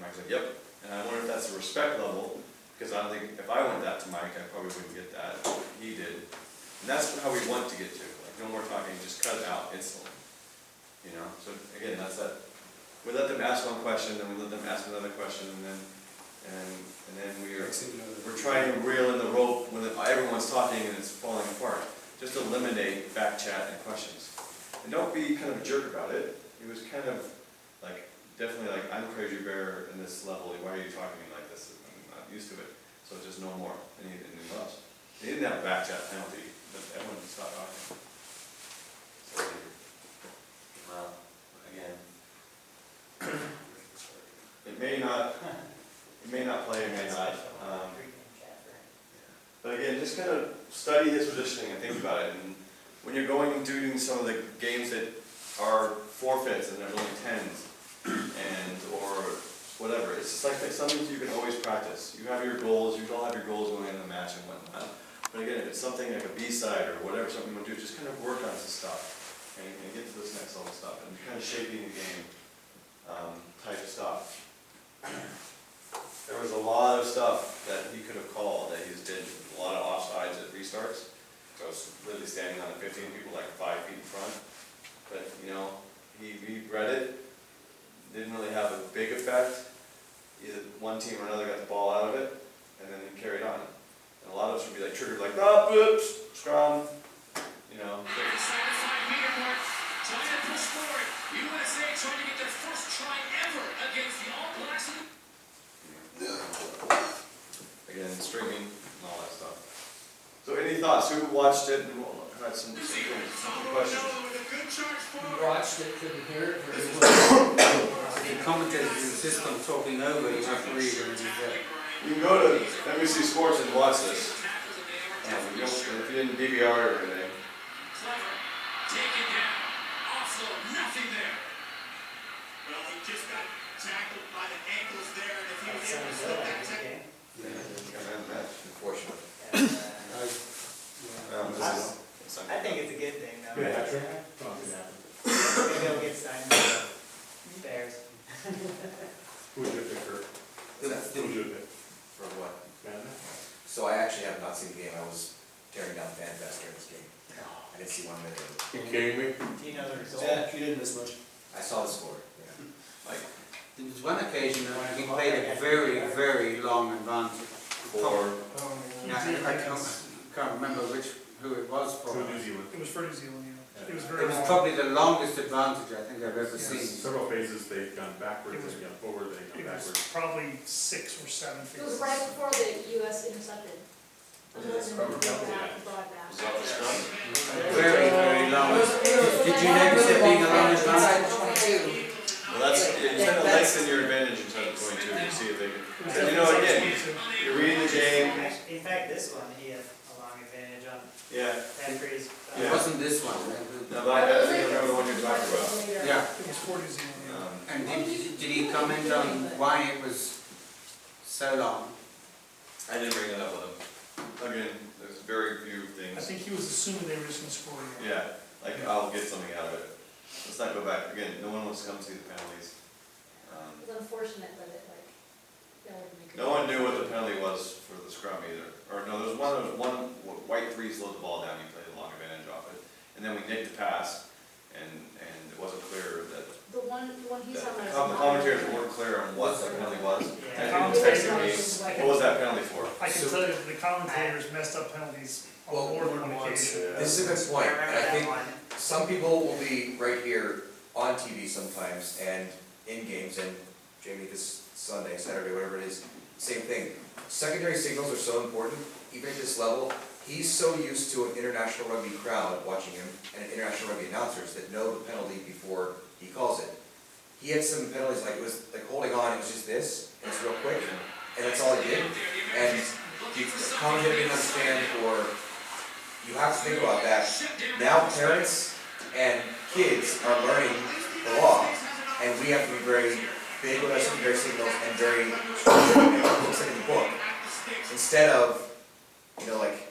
Mike's like, "Yep." And I wonder if that's a respect level, because I don't think if I went that to Mike, I probably wouldn't get that. He did, and that's how we want to get to. Like, no more talking, just cut it out instantly. you know, so again, that's that, we let them ask one question, then we let them ask another question, and then we're trying to reel in the rope when everyone's talking and it's falling apart. Just eliminate back chat and questions. And don't be kind of a jerk about it. It was kind of like, definitely like, I'm Crazy Bear in this level, why are you talking to me like this? I'm not used to it. So just no more. And he loves. They didn't have a back chat penalty, but everyone stopped talking. So, well, again, it may not play, it may not. But again, just kind of study his positioning and think about it. And when you're going and doing some of the games that are forfeits and there's only 10s, or whatever, it's just like something you can always practice. You have your goals, you all have your goals going into the match and whatnot. But again, if it's something like a B-side or whatever, something you want to do, just kind of work on some stuff and get to this next level stuff and kind of shaping the game type stuff. There was a lot of stuff that he could have called that he's did, a lot of offsides at restarts. So I was literally standing on the 15 people like 5 feet in front. But, you know, he read it, didn't really have a big effect. Either one team or another got the ball out of it, and then he carried on. And a lot of us would be like triggered like, oh, oops, scrum, you know. Inside the 5-meter mark, trying to push forward. USA trying to get their first try ever against the All Blacks. Again, streaming and all that stuff. So any thoughts? Who watched it and had some questions? Watched it, couldn't hear it very well. The commentators insist on talking over the referee when he's there. You can go to NBC Sports and watch this. If you didn't DVR or anything. Clever, taken down, offload, nothing there. Well, he just got tackled by the ankles there, and if he was able to slip that tackle. Unfortunately. I think it's a good thing, though. Good. Maybe they'll get signed by the Bears. Who would you pick, Kurt? Who would you pick? For what? Man? So I actually have not seen the game. I was tearing down FanFest during this game. I didn't see 1 minute of it. You kidding me? Do you know the result? Yeah, you didn't miss much. I saw the score, yeah. Like, There was one occasion that he played a very, very long advantage. Yeah, I can't remember who it was for. New Zealand. It was for New Zealand, yeah. It was It very was long. probably the longest advantage I think I've ever seen. Several phases they've gone backwards, It was- they've gone forward, they've It gone was backwards. probably 6 or 7 It feet. was right before the US intercepted. Was it a scrum or penalty? Broadback. Was that the scrum? Very, very long. Did you notice it being a long advantage? Well, that's, you tend to lengthen your advantage inside the 22 to see if they can. And you know, again, you're reading the game. In fact, this one, he had a long advantage on Yeah. Patrick's. It wasn't this one. No, but I think I remember the one you're talking about. Yeah. It was for New Zealand, yeah. And did he comment on why it was so long? I didn't bring that up with him. Again, there's very few I things. think he was assuming they were just gonna score you. Yeah, like I'll get something out of it. Let's not go back. Again, no one wants to come see the penalties. It was unfortunate, but it that would make. No one knew what the penalty was for the scrum either. Or no, there was one white three slowed the ball down, he played a long advantage off it. And then we nicked the pass, and it wasn't clear that, The one he's talking the about. is commentators not- weren't clear on what the penalty was. Yeah. And he was texting me, what was that penalty for? I can tell you, the commentators messed up penalties on more than one occasion. this is a good I point. remember And I that think one. some people will be right here on TV sometimes and in games, and Jamie, this Sunday, Saturday, whatever it is, same thing. Secondary signals are so important, even at this level. He's so used to an international rugby crowd watching him and international rugby announcers that know the penalty before he calls it. He had some penalties, like it was like holding on, it was just this, and it's real quick, and that's all he did. And the commentator didn't understand, or you have to think about that. Now parents and kids are learning the law, and we have to be very big with our secondary signals and very looks like in the book. Instead of, you know, like,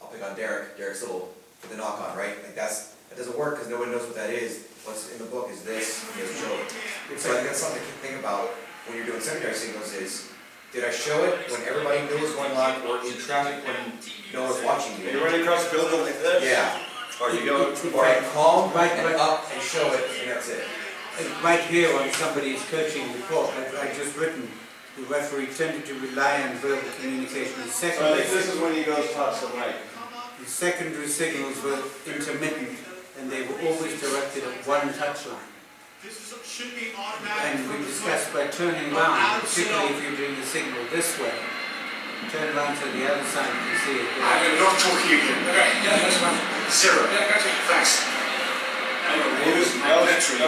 I'll pick on Derek's little, for the knock on, right? Like that doesn't work because nobody knows what that is. What's in the book is this, and there's show it. So I think that's something to think about when you're doing secondary signals is, did I show it when everybody knew what was going on, or in traffic when no one's watching you? You're running across the field like this? Yeah, Or you go, Or I call, right, and up and show it, and that's it. right here on somebody's coaching report, I've just written, the referee tended to rely on verbal communication. The so I think this secondary, is when he goes toss the mic. the secondary signals were intermittent, and they were always directed at one touch line. Should be automatic. And we discussed by turning around, particularly if you're doing the signal this way, turn around to the other side, you can see it there. I'm gonna not talk to you again. Okay, yeah, that's fine. Zero. Yeah, gotcha. Thanks. That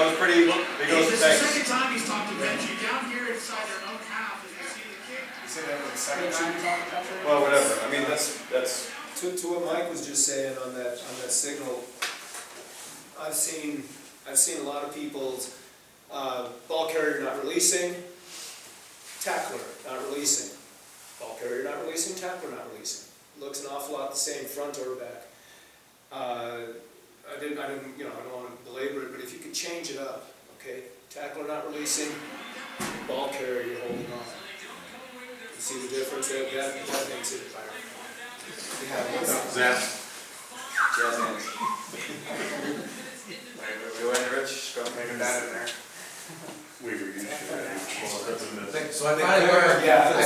was pretty, he goes, This is the thanks. second time he's talked to Benji down here inside their own half as we see the kick. You said that was the second time you talked to Benji? Well, whatever, I mean, that's, To what Mike was just saying on that signal, I've seen a lot of people's ball carrier not releasing, tackler not releasing, ball carrier not releasing, tackler not releasing. Looks an awful lot the same front or back. I didn't, you know, I don't want to belabor it, but if you could change it up, okay? Tackler not releasing, ball carrier you're holding on. You see the difference? That makes it fire. Zap. Jazz hands. Go ahead, Rich, go make that in there. We reviewed it. So I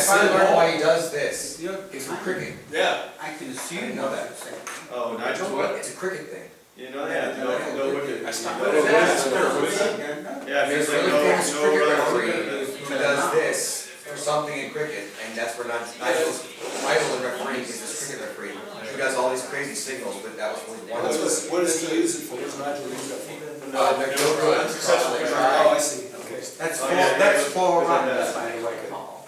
finally learned why he does this. It's for cricket. Yeah. I can You assume didn't know that. Oh, Nigel? It's a cricket thing. You know that, no wicket. I stopped. No wicket. Yeah, There's it's a like really famous no cricket referee. referee who does this for something in cricket, and that's where Nigel's title in refereeing is this cricket referee, who does all these crazy signals, but that was only one. What does he use it for? What does Nigel use that for? Unsuccessful try. Oh, I see, okay. that's four runs, by the way.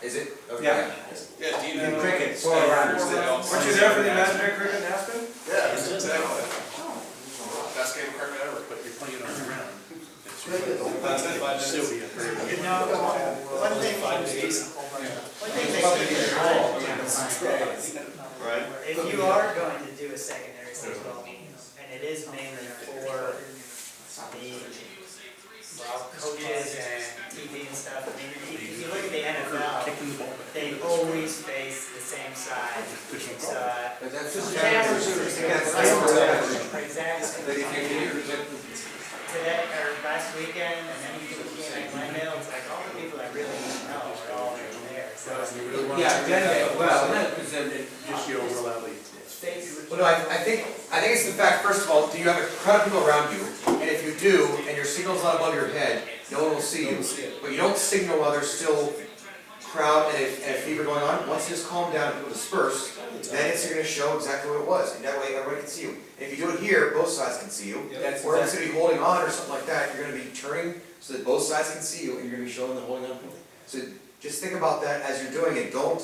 Is it? Okay. Yeah. Yeah, do you In know? cricket, 4 runs. Weren't you there for the imaginary cricket in Aspen? Yeah, exactly. Best game of cricket ever. But you're playing on the ground. You know, one thing, Right. if you are going to do a secondary signal, and it is mainly for the coaches and TV and stuff, I mean, if you look at the NFL, they always face the same side. So, But that's the just cameras are But if you do, today, or last weekend, and then you came in Glendale, it's like all the people I really need to know are all there. So, yeah, then, well, that presented Just your overlap. Well, no, I think it's the fact, first of all, do you have a crowd of people around you? And if you do, and your signal's not above your head, no one will see you. But you don't signal while there's still crowd and a fever going on. Once you just calm down and people disperse, then it's going to show exactly what it was. And that way everybody can see you. And if you do it here, both sides can see you. Or if it's going to be holding on or something like that, you're going to be turning so that both sides can see you and you're going to be showing them holding on. So just think about that as you're doing it. Don't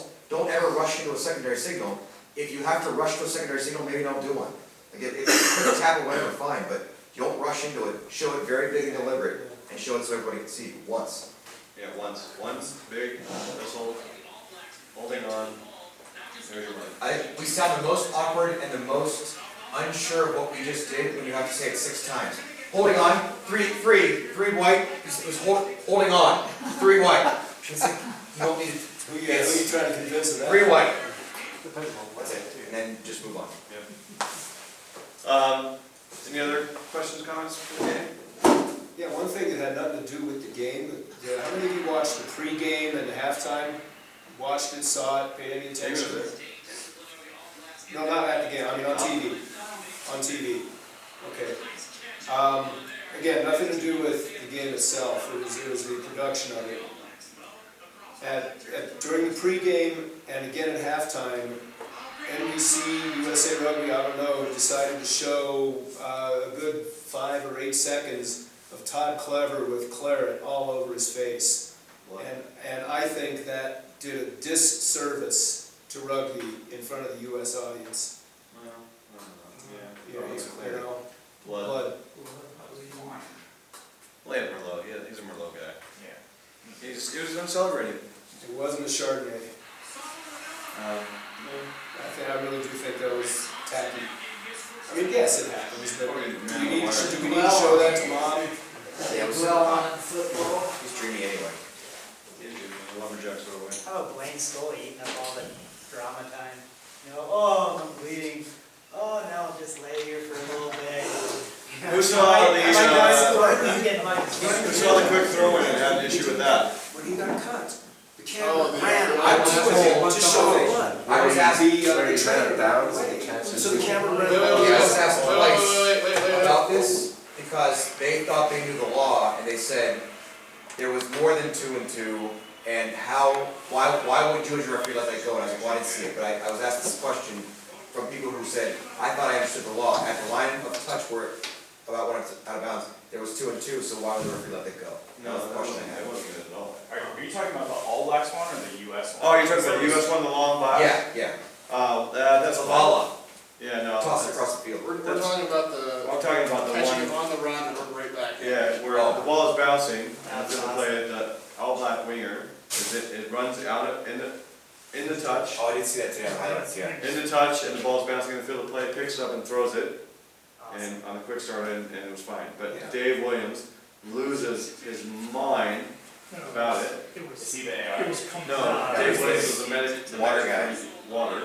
ever rush into a secondary signal. If you have to rush to a secondary signal, maybe don't do one. Like if you put a tap or whatever, fine, but don't rush into it. Show it very big and deliberate, and show it so everybody can see once. Yeah, once big whistle, holding on. There's your money. We sound the most awkward and the most unsure of what we just did when you have to say it 6 times. Holding on, three white. It was holding on, 3 white. It's like, you don't need it. Who are you trying to convince of that? 3 white. That's it, and then just move on. Any other questions, comments for the game? Yeah, one thing that had nothing to do with the game, how many of you watched the pregame and the halftime? Watched it, saw it, paid any attention to it? No, not at the game, I mean on TV. On TV, okay. Again, nothing to do with the game itself, it was the production of it. During the pregame and again at halftime, NBC, USA Rugby, I don't know, decided to show a good 5 or 8 seconds of Todd Clever with claret all over his face. And I think that did a disservice to rugby in front of the US audience. Yeah, You know, blood. Well, yeah, Merlot, he's a Merlot guy. Yeah. He was going to celebrate it. It wasn't a Chardonnay. I really do think that was tacky. I mean, yes, it happens, but do we need to show that to Mom? Yeah, it was on football. He's dreamy anyway. Lumberjacks are away. How about Blaine Scully eating up all the drama time? You know, oh, I'm bleeding. Oh, no, I'll just lay here for a little bit. Who saw the, You get mine. who saw the quick throw in and had an issue with that? When he got cut, the Oh, camera the- ran the- out to him the- to show the blood. I was asked, The trainer ran away, so the camera ran yeah, I out. was asked twice about this, because they thought they knew the law, and they said there was more than 2 and 2, and why would you as a referee let that go? And I was like, well, I didn't see it, but I was asked this question from people who said, I thought I understood the law. At the line of touch where, about when it's out of bounds, there was 2 and 2, so why would the referee let that go? That was the question I had. It wasn't good at all. Are you talking about the All Blacks one or the US one? Oh, you're talking about the US one, the long pass? Yeah, That's a Vala. Yeah, no. Toss it across the field. We're talking about the I'm talking about the catching one, on the run and right back. yeah, where the ball is bouncing, and the field play at the All Black winger, it runs out in the touch. Oh, I didn't see that today. Yeah. In the touch, and the ball's bouncing in the field of play, picks it up and throws it, and on the quick start, and it was fine. But Dave Williams loses his mind about it. It was, See the AR? it was No, Dave Williams was the medic, Water guy. Water,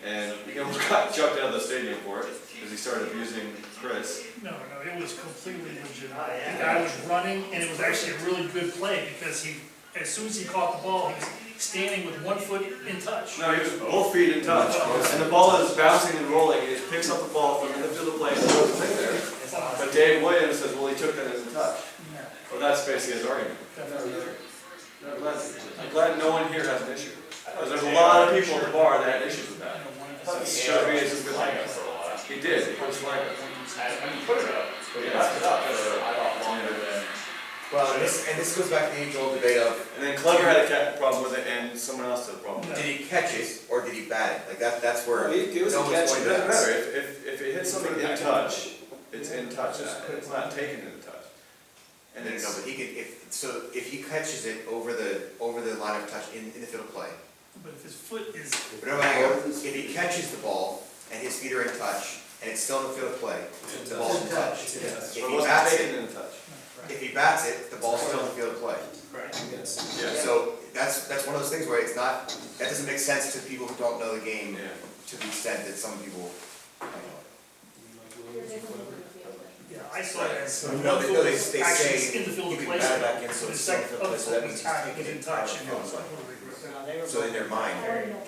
and he almost got chucked out of the stadium for it, because he started abusing Chris. No, it was completely legitimate. The guy was running, and it was actually a really good play, because he, as soon as he caught the ball, he was standing with 1 foot in touch. No, he was both feet in touch, and the ball is bouncing and rolling, and he picks up the ball from the field of play and throws it in there. But Dave Williams says, well, he took that as a touch. Well, that's basically his argument. I'm glad no one here has an issue. Because there's a lot of people at the bar that had issues with that. Showed me it's a good thing. He did, he put his flag up. I mean, put it up, but he left it up for, I thought, longer than. Well, and this goes back to the age-old debate of, And then Clever had a problem with it, and someone else had a problem with did it. he catch it, or did he bat it? Like, that's where, It was a no one's catch. going It to doesn't that. matter, if it hits something in touch, it's in touch, it's not taken in touch. And No, it's, but he could, if he catches it over the line of touch in the field of play. But if his foot is, But no, hang on, if he catches the ball and his feet are in touch and it's still in the field of play, the ball's in touch. If it he wasn't bats taken it, in touch. if he bats it, the ball's still in the field of play. Yes. Yeah. So that's one of those things where it's not, that doesn't make sense to people who don't know the game Yeah. to the extent that some people know it. yeah, I saw it as No, one they foot say actually in the field you of can play. bat it back in, so The it's still in second, the field of other play, so that foot means was he's taking in it touch, out and of it was field like, of what do we do? play. So in their mind,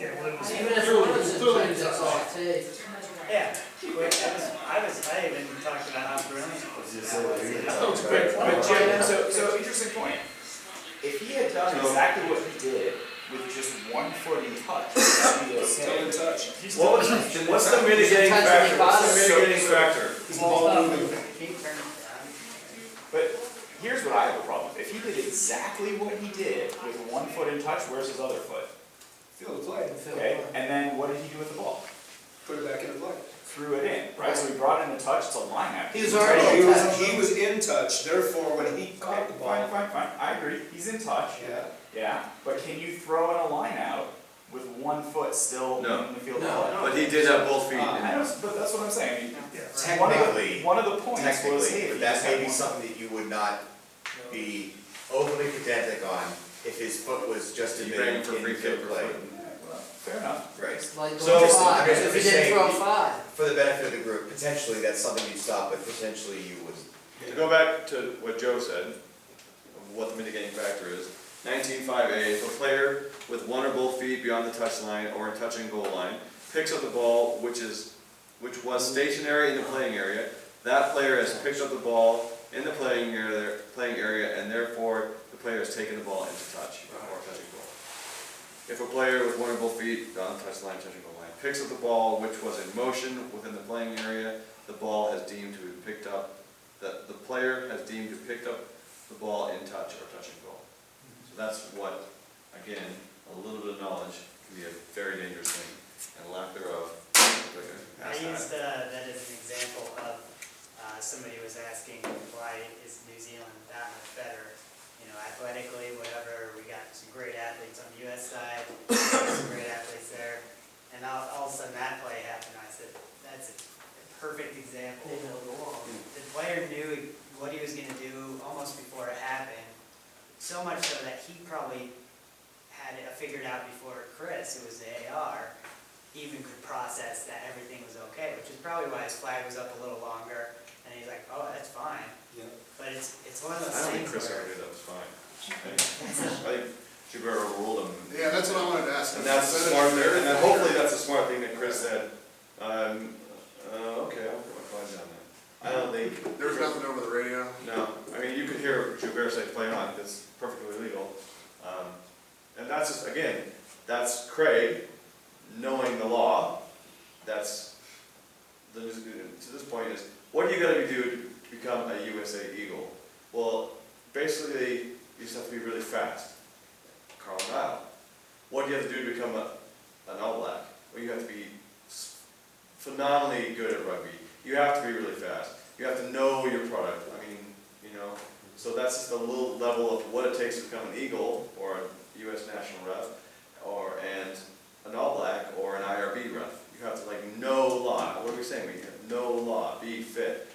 Yeah, well, it was. Even if it was in touch, that's all it takes. Yeah, I even talked about how brilliant it was. I thought it was a great play. But Jim, so interesting point. If he had done exactly what he did with just 1 foot in touch, that'd be Still in okay. touch. What's the mitigating factor? What's the mitigating factor? Keep turning it down. But here's what I have a problem with. If he did exactly what he did with 1 foot in touch, where's his other foot? Field of play. Okay, and then what did he do with the ball? Put it back in the play. Threw it in, right? So he brought in a touch to line out. He was in touch, therefore, when he caught the Fine, ball. fine. I agree. He's in touch. Yeah. Yeah, but can you throw in a line out with 1 foot still No. in the field No. of play? But he did have both feet I in. know, but that's what I'm saying. I mean, technically, one of the points was, hey, but if that you may had be one- something that you would not be overly pedantic on if his foot was just You admitted bang in for free field kick per play. foot. Fair enough. Right. Like So, going I'm five, just if he saying- didn't throw 5. For the benefit of the group, potentially that's something you stop, but potentially you would. To go back to what Joe said, of what the mitigating factor is, 19.5A, if a player with 1 or both feet beyond the touch line or in touching goal line picks up the ball which was stationary in the playing area, that player has picked up the ball in the playing area, and therefore the player has taken the ball into touch or touching goal. If a player with 1 or both feet on the touch line, touching goal line, picks up the ball which was in motion within the playing area, the ball has deemed to be picked up, the player has deemed to pick up the ball in touch or touching goal. So that's what, again, a little bit of knowledge can be a very dangerous thing, and lack thereof. I used that as an example of, somebody was asking why is New Zealand that much better, you know, athletically, whatever, we got some great athletes on the US side, some great athletes there, and all of a sudden that play happened, I said, that's a perfect example. The player knew what he was gonna do almost before it happened, so much so that he probably had it figured out before Chris, who was the AR, even could process that everything was okay, which is probably why his flag was up a little longer, And he's like, oh, that's fine. Yeah. But it's one of those I don't think things Chris where. ever did that was fine. I think Jubert overruled him. Yeah, that's what I wanted to ask. And that's the smart there, and then hopefully that's a smart thing that Chris said. Okay, I'll put my flag down then. I don't think. There was nothing over the radio? No, I mean, you could hear Jubert say play on, that's perfectly legal. And that's just, again, that's Craig knowing the law. That's, to this point is, what do you gotta do to become a USA Eagle? Well, basically, you just have to be really fast. Carl and Dial. What do you have to do to become an All Black? Well, you have to be phenomenally good at rugby. You have to be really fast. You have to know your product. I mean, you know, so that's just a little level of what it takes to become an Eagle or a U.S. national ref, and an All Black or an IRB ref. You have to know law. What are we saying? We have know law, be fit,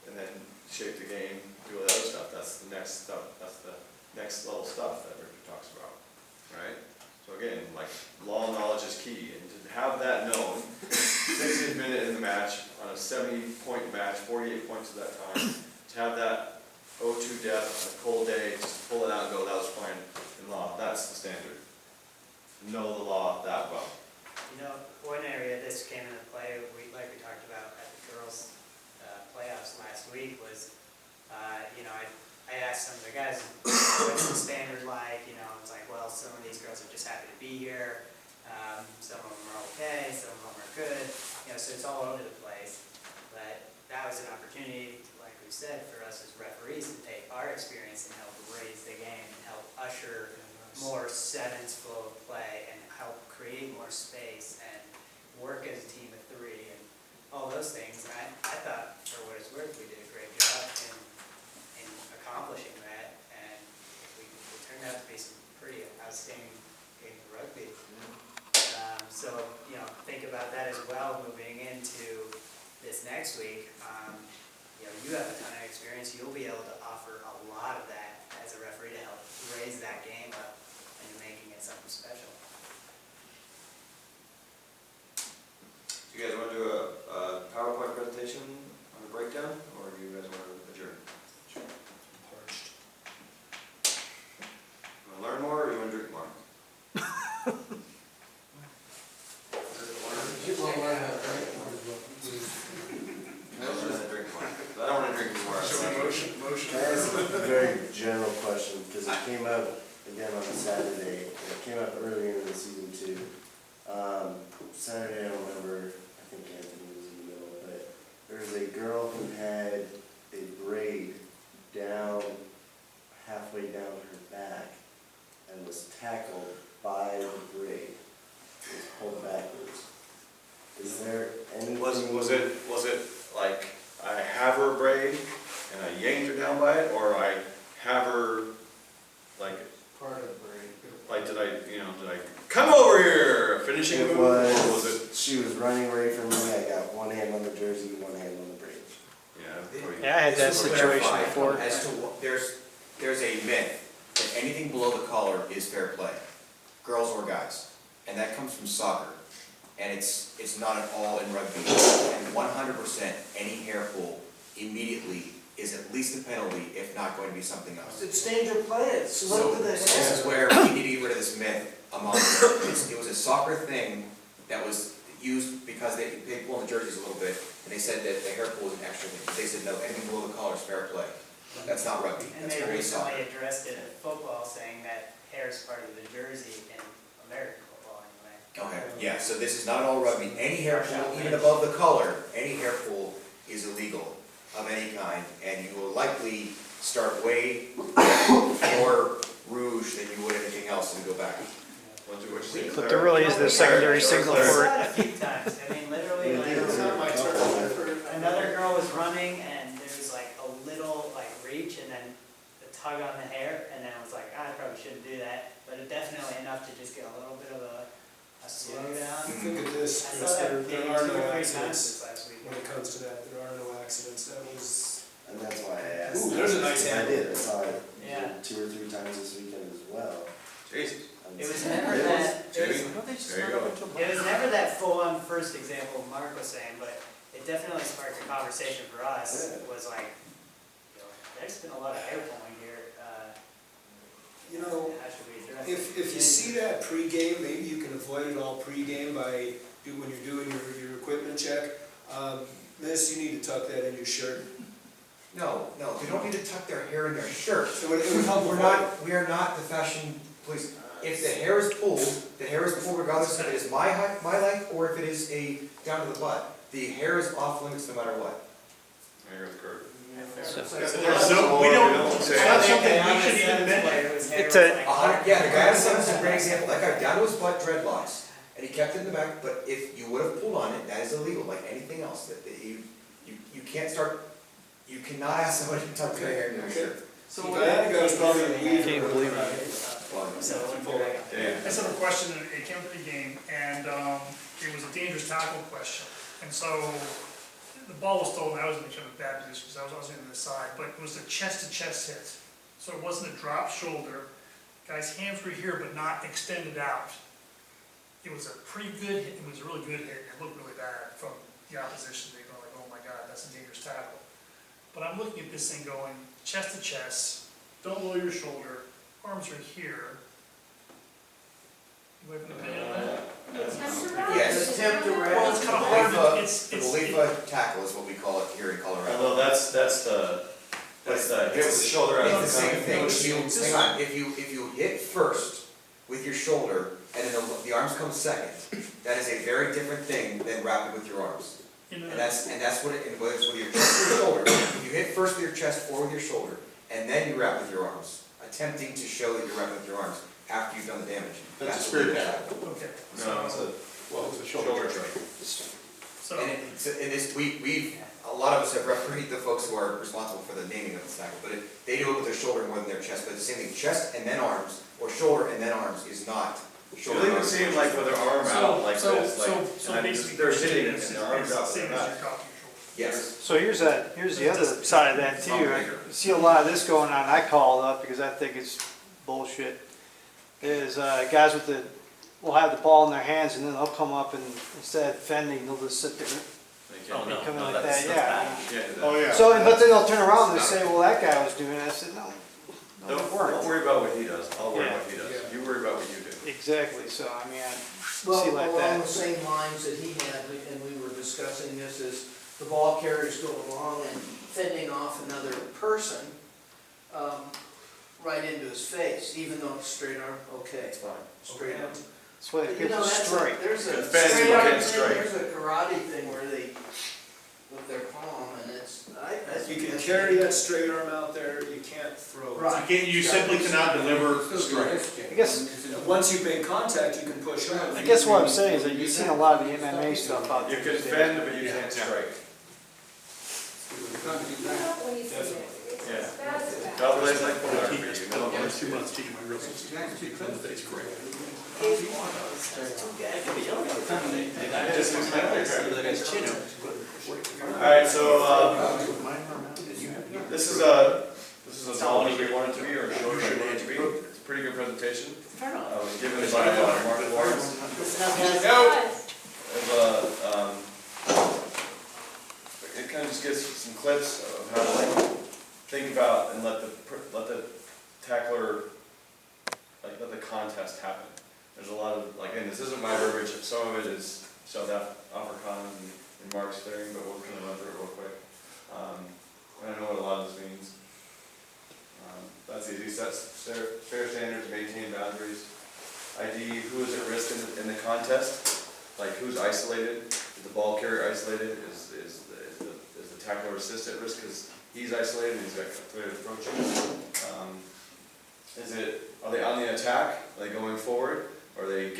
and then shape the game, do all that other stuff. That's the next stuff. That's the next level stuff that Richard talks about, right? So again, law knowledge is key, and to have that known, 60th minute in the match on a 70-point match, 48 points at that time, to have that 0-2 death on a cold day, just pull it out and go, that was fine in law. That's the standard. Know the law that well. You know, one area this came into play, like we talked about at the girls' playoffs last week, was, I asked some of the guys, what's the standard like? It's like, well, some of these girls are just happy to be here. Some of them are okay, some of them are good. So it's all over the place. But that was an opportunity, like we said, for us as referees to take our experience and help raise the game and help usher more sevens flow of play and help create more space and work as a team of three and all those things. And I thought, for what it's worth, we did a great job in accomplishing that, and we turned out to be some pretty outstanding games of rugby. So, think about that as well moving into this next week. You have a ton of experience. You'll be able to offer a lot of that as a referee to help raise that game up and making it something special. Do you guys want to do a PowerPoint presentation on the breakdown, or do you guys want to adjourn? You want to learn more, or you want to drink more? I don't want to drink more. Motion. Can I ask a very general question, because it came up again on a Saturday, and it came up earlier in the season too. Saturday, I don't remember, I think Anthony was in the middle, but there was a girl who had a braid down, halfway down her back, and was tackled by the braid. It was pulled backwards. Is there any? Was it like I have her braid and I yanked her down by it, or I have her Part of the braid. did I come over here, finishing It move, or was, was it? she was running away from me, I got one hand on the jersey, one hand on the braid. Yeah, I had that Just to situation clarify, before. As to what, there's a myth that anything below the collar is fair play, girls or guys, and that comes from soccer, and it's not at all in rugby. And 100% any hair pull immediately is at least a penalty, if not going to be something else. It's danger play, it's So look to the this is where we need to get rid of this myth among, it was a soccer thing that was used because they pull the jerseys a little bit, and they said that the hair pull was an extra thing. They said, no, anything below the collar is fair play. That's not rugby, And that's they purely soccer. recently addressed it in football, saying that hair is part of the jersey in American football anyway. Okay, yeah, so this is not all rugby. Any hair pull, even above the collar, any hair pull is illegal of any kind, and you will likely start way more rouge than you would anything else and go back. But there really is this secondary signal I for saw it. it a few times, I mean, literally, another girl was running, and there was a little reach, and then a tug on the hair, and then I was like, I probably shouldn't do that, but it definitely enough to just get a little bit of a slow down. Think of this, I Chris, saw that there maybe are 2 no or 3 times accidents. this last week. When it comes to that, there are no accidents. That was, And that's why I asked. Ooh, there's a nice I handle. did, I saw it Yeah. 2 or 3 times this weekend as well. Jesus. It was never that, There you go. it was never that full-on first example Mark was saying, but it definitely sparked a conversation for us, was like, you know, there's been a lot of hair pulling here, You know, how should we address it? if you see that pregame, maybe you can avoid it all pregame by, when you're doing your equipment check. Miss, you need to tuck that in your shirt. No, they don't need to tuck their hair in their shirt. It would help We're avoid not, we are not the fashion police. If the hair is pulled, the hair is pulled regardless if it is my height, my length, or if it is down to the butt. The hair is off limits no matter what. Hair is curved. There's no, we don't, it's not something we should even mention. It's Yeah, the guy is a great example. That guy down to his butt, dreadlocks, and he kept it in the back, but if you would have pulled on it, that is illegal, like anything else. That you can't start, you cannot ask somebody to tuck their hair in their shirt. So That goes probably in the Can't believe it. I just have a question, it came up in the game, and it was a dangerous tackle question. And so, the ball was stolen, I was in kind of a bad position, because I was on the side, but it was a chest-to-chest hit. So it wasn't a drop shoulder, guy's hands were here, but not extended out. It was a pretty good hit, it was a really good hit, it looked really bad from the opposition, they go like, oh my God, that's a dangerous tackle. But I'm looking at this thing going, chest to chest, don't lower your shoulder, arms are here. You have an opinion on that? Yes. Well, it's kind of hard, The Lefa tackle is what we call it here in Colorado. Although that's the hit with the shoulder out of It's the the same thing. Hang on, if you hit first with your shoulder and then the arms come second, that is a very different thing than rapid with your arms. And that's what whether it's with your chest or your shoulder. If you hit first with your chest or with your shoulder, and then you wrap with your arms, attempting to show that you're wrapping with your arms after you've done the damage. That's a spear Okay. No, it's a shoulder check. So, And a lot of us have refereed the folks who are responsible for the naming of the tackle, but they do it with their shoulder more than their chest, but the same thing, chest and then arms, or shoulder and then arms is not shoulder. You'll even see them like with their arm out like this, so like, basically, they're sitting and it's their arms out same like as that. your cock and Yes. So here's the other side of that too. You see a lot of this going on. I call it up because I think it's bullshit. Is guys will have the ball in their hands and then they'll come up and instead of defending, they'll just sit there. Come in like that, yeah. Oh, yeah. So, but then they'll turn around and say, well, that guy was doing it. I said, no, it Don't worked. worry about what he does, I'll worry Yeah. about what he does. You worry about what you do. Exactly. So, I mean, I Well, see like along that. the same lines that he had, and we were discussing this, is the ball carriers go along and fending off another person right into his face, even though it's straight arm, okay. It's fine. Straight arm. That's why But it you know, gets that's straight. there's a Defend straight arm against thing, straight. there's a karate thing where they, with their palm, and it's, I You think can that's- carry that straight arm out there, you can't throw it. Right. You simply cannot deliver straight. I guess. Once you've made contact, you can push up. I guess what I'm saying is that you've seen a lot of the MMA stuff out You there. can defend, but you can't strike. When you see it, Yeah. it's bad as bad. God bless like pornography, you know? Last 2 months teaching my girls in the face correct. Alright, so, this is as long as we want it to be, or as short as we want it to be. It's a pretty good presentation. Given by Mark Lawrence. It kind of just gives some clips of how to like think about and let the tackler, like let the contest happen. There's a lot of, like, and this isn't my verbiage, some of it is South Afrikaans and Mark's theory, but we're gonna run through it real quick. I don't know what a lot of this means. That's easy, sets fair standards, maintain boundaries. ID, who is at risk in the contest, like who's isolated, is the ball carrier isolated, is the tackler assist at risk because he's isolated and he's got clear approaching. Are they on the attack, are they going forward, or are they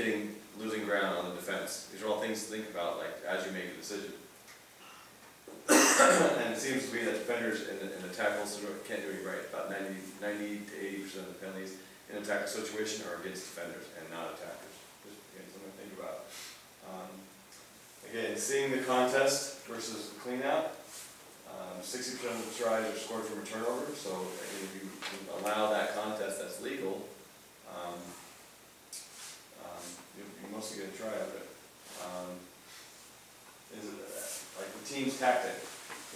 losing ground on the defense? These are all things to think about, like, as you make a decision. And it seems to be that defenders in the tackles can't do any right. About 90 to 80% of the penalties in a tackle situation are against defenders and not attackers. Just again, something to think about. Again, seeing the contest versus the clean out. 60% of the tries are scored from a turnover, so again, if you allow that contest that's legal, you mostly get a try out of it. Like the team's tactic?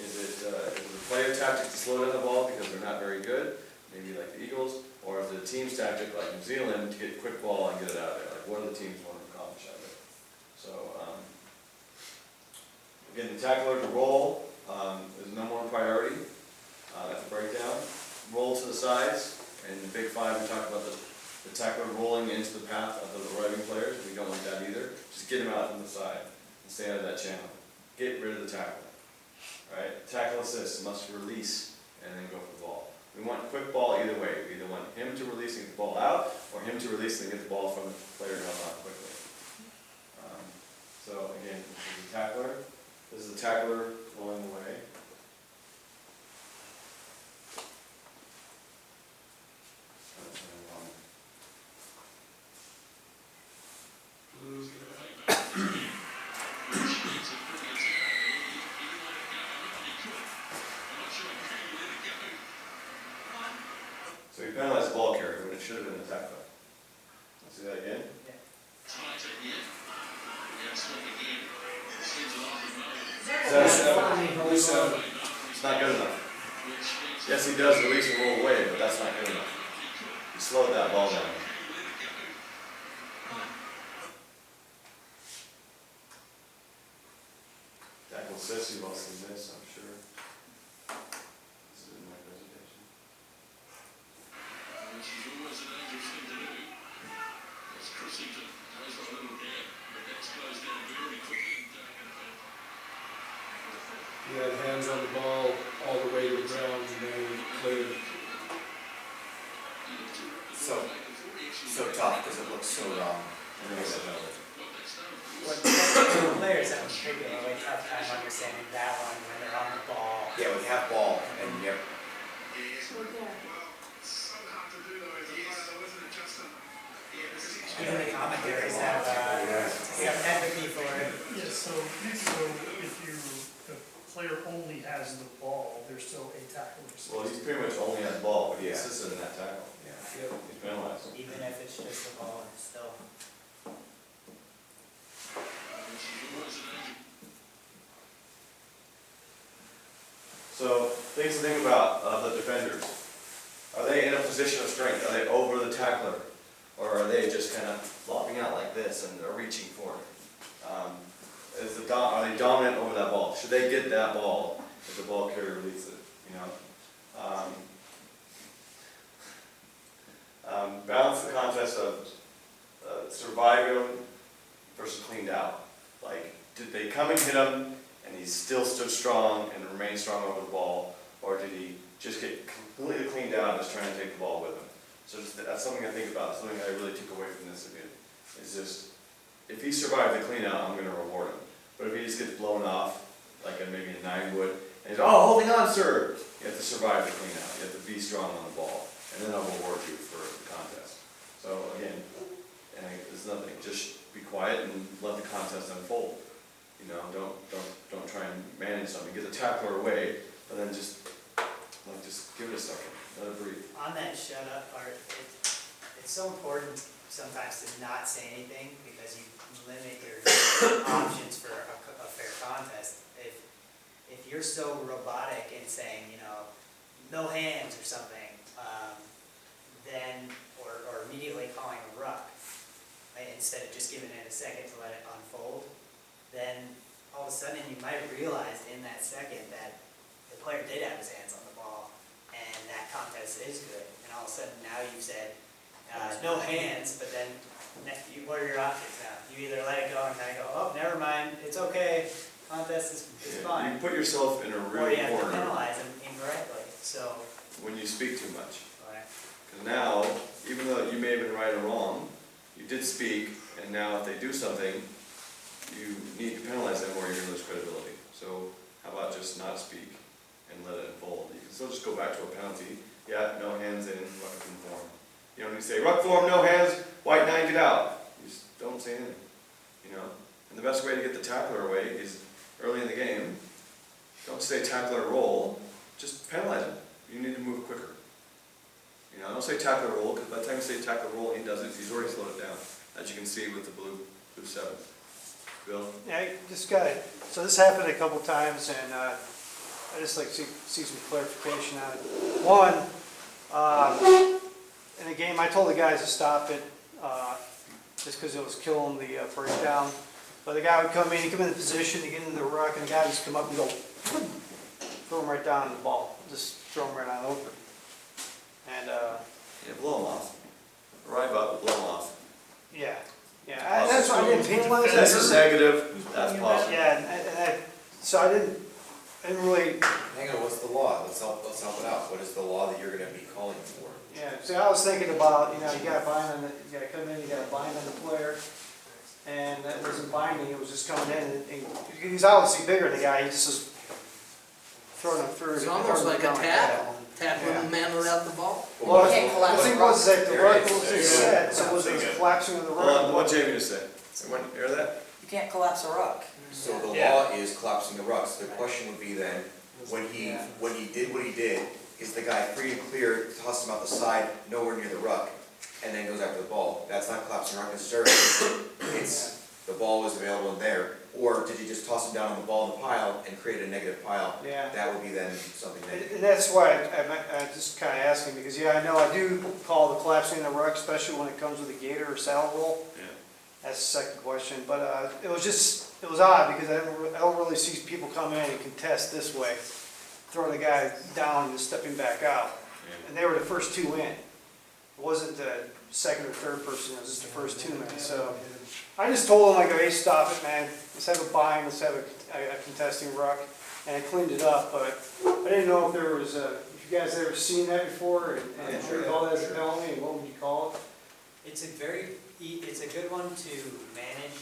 Is it a player tactic to slow down the ball because they're not very good, maybe like the Eagles, or is it a team's tactic like New Zealand to get quick ball and get it out of there? Like what do the teams want to accomplish out of it? So again, the tackler's role is the number one priority at the breakdown. Roll to the sides, and in Big Five we talked about the tackler rolling into the path of the arriving players. We don't like that either. Just get him out from the side and stay out of that channel. Get rid of the tackler. Right? Tackle assist must release and then go for the ball. We want quick ball either way. We either want him to release and get the ball out, or him to release and get the ball from the player to help out quickly. So again, this is the tackler. This is the tackler rolling away. So he penalized the ball carrier when it should have been the tackler. Let's see that again. It's not good enough. Yes, he does release and roll away, but that's not good enough. He slowed that ball down. Tackle assist, you've also seen this, I'm sure. This is in my presentation. He had hands on the ball all the way to the ground and they cleared. So tough, because it looks so wrong. What players have a particularly tough time understanding that one when they're on the ball. Yeah, we have ball, and yep. Even the commentaries have empathy for it. Yeah, so if the player only has the ball, there's still a tackle. Well, he's pretty much only on the ball, but he assisted in that tackle. Yeah. He's penalized. Even if it's just the ball, it's still. So, things to think about the defenders. Are they in a position of strength? Are they over the tackler? Or are they just kind of flopping out like this and are reaching for it? Are they dominant over that ball? Should they get that ball if the ball carrier releases it? You know? Balance the contest of surviving versus cleaned out. Like, did they come and hit him and he still stood strong and remained strong over the ball? Or did he just get completely cleaned out and was trying to take the ball with him? So that's something I think about, something I really took away from this again. Is just, if he survived the clean out, I'm going to reward him. But if he just gets blown off, like maybe a 9-wood, and he's, oh, holding on, sir! You have to survive the clean out. You have to be strong on the ball. And then I'll reward you for the contest. So again, there's nothing, just be quiet and let the contest unfold. You know, don't try and manage something. Get the tackler away, but then just give it a second. Let it breathe. On that shut up part, it's so important sometimes to not say anything because you limit your options for a fair contest. If you're so robotic in saying, you know, no hands or something, then, or immediately calling a ruck, right, instead of just giving it a second to let it unfold, then all of a sudden you might realize in that second that the player did have his hands on the ball and that contest is good. And all of a sudden now you've said, no hands, but then what are your options now? You either let it go and kind of go, oh, never mind, it's okay, contest is fine. You put yourself in a real Or you have to corner penalize them incorrectly, so. when you speak too much. Right. Because now, even though you may have been right or wrong, you did speak, and now if they do something, you need to penalize them or you're going to lose credibility. So how about just not speak and let it unfold? You can still just go back to a penalty. Yeah, no hands in, ruck form. You don't need to say, ruck form, no hands, white 9, get out. You just don't say anything, you know? And the best way to get the tackler away is early in the game. Don't say tackler roll, just penalize him. You need to move quicker. You know, don't say tackler roll, because by the time you say tackler roll, he does it, he's already slowed it down, as you can see with the blue 7. Bill? Yeah, I just got it. So this happened a couple times, and I just like to see some clarification on it. One, in the game, I told the guys to stop it, just because it was killing the breakdown. But the guy would come in, he'd come in the position to get into the ruck, and the guy would just come up and go, throw him right down in the ball, just throw him right on over. And Yeah, blow them off. Arrive up, blow them off. yeah, that's why I didn't penalize that. This is negative, that's possible. Yeah, so I didn't really. Hang on, what's the law? Let's help it out. What is the law that you're gonna be calling for? Yeah, see, I was thinking about, you gotta bind on you gotta come in, you gotta bind on the player. And that wasn't binding, it was just coming in, and he's obviously bigger than the guy, he just was throwing him through. It's almost like a tackling the man without the ball. Well, You can't the collapse thing the was that the There rug it is. was There you just go. set, so it was collapsing of the Hold on, rug. what Jamie just said? Someone hear that? You can't collapse a ruck. So the Yeah. law is collapsing the rucks. The question would be then, when he did what he did, is the guy free and clear, toss him out the side, nowhere near the ruck, and then goes after the ball? That's not collapsing the ruck necessarily. It's, the ball was available in there, or did you just toss him down on the ball in the pile and create a negative pile? Yeah. That would be then something negative. And that's why I just kinda asking, because I know I do call the collapsing of the rug, especially when it comes with a gator or saddle roll. Yeah. That's the second question, but it was odd, because I don't really see people come in and contest this way, throw the guy down and just stepping back out. And they were the first two in. It wasn't the second or third person, it was just the first two in. So I just told them, I go, hey, stop it, man. Let's have a bind, let's have a contesting ruck. And I cleaned it up, but I didn't know if there was if you guys ever seen that before, and if you call that as a penalty, and what would you call it? It's a good one to manage,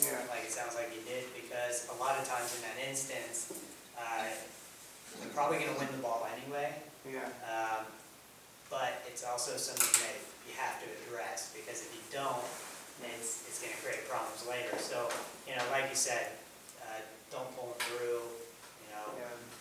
Yeah. like it sounds like you did, because a lot of times in that instance, you're probably gonna win the ball anyway. Yeah. But it's also something that you have to address, because if you don't, it's gonna create problems later. So, like you said, don't pull them through,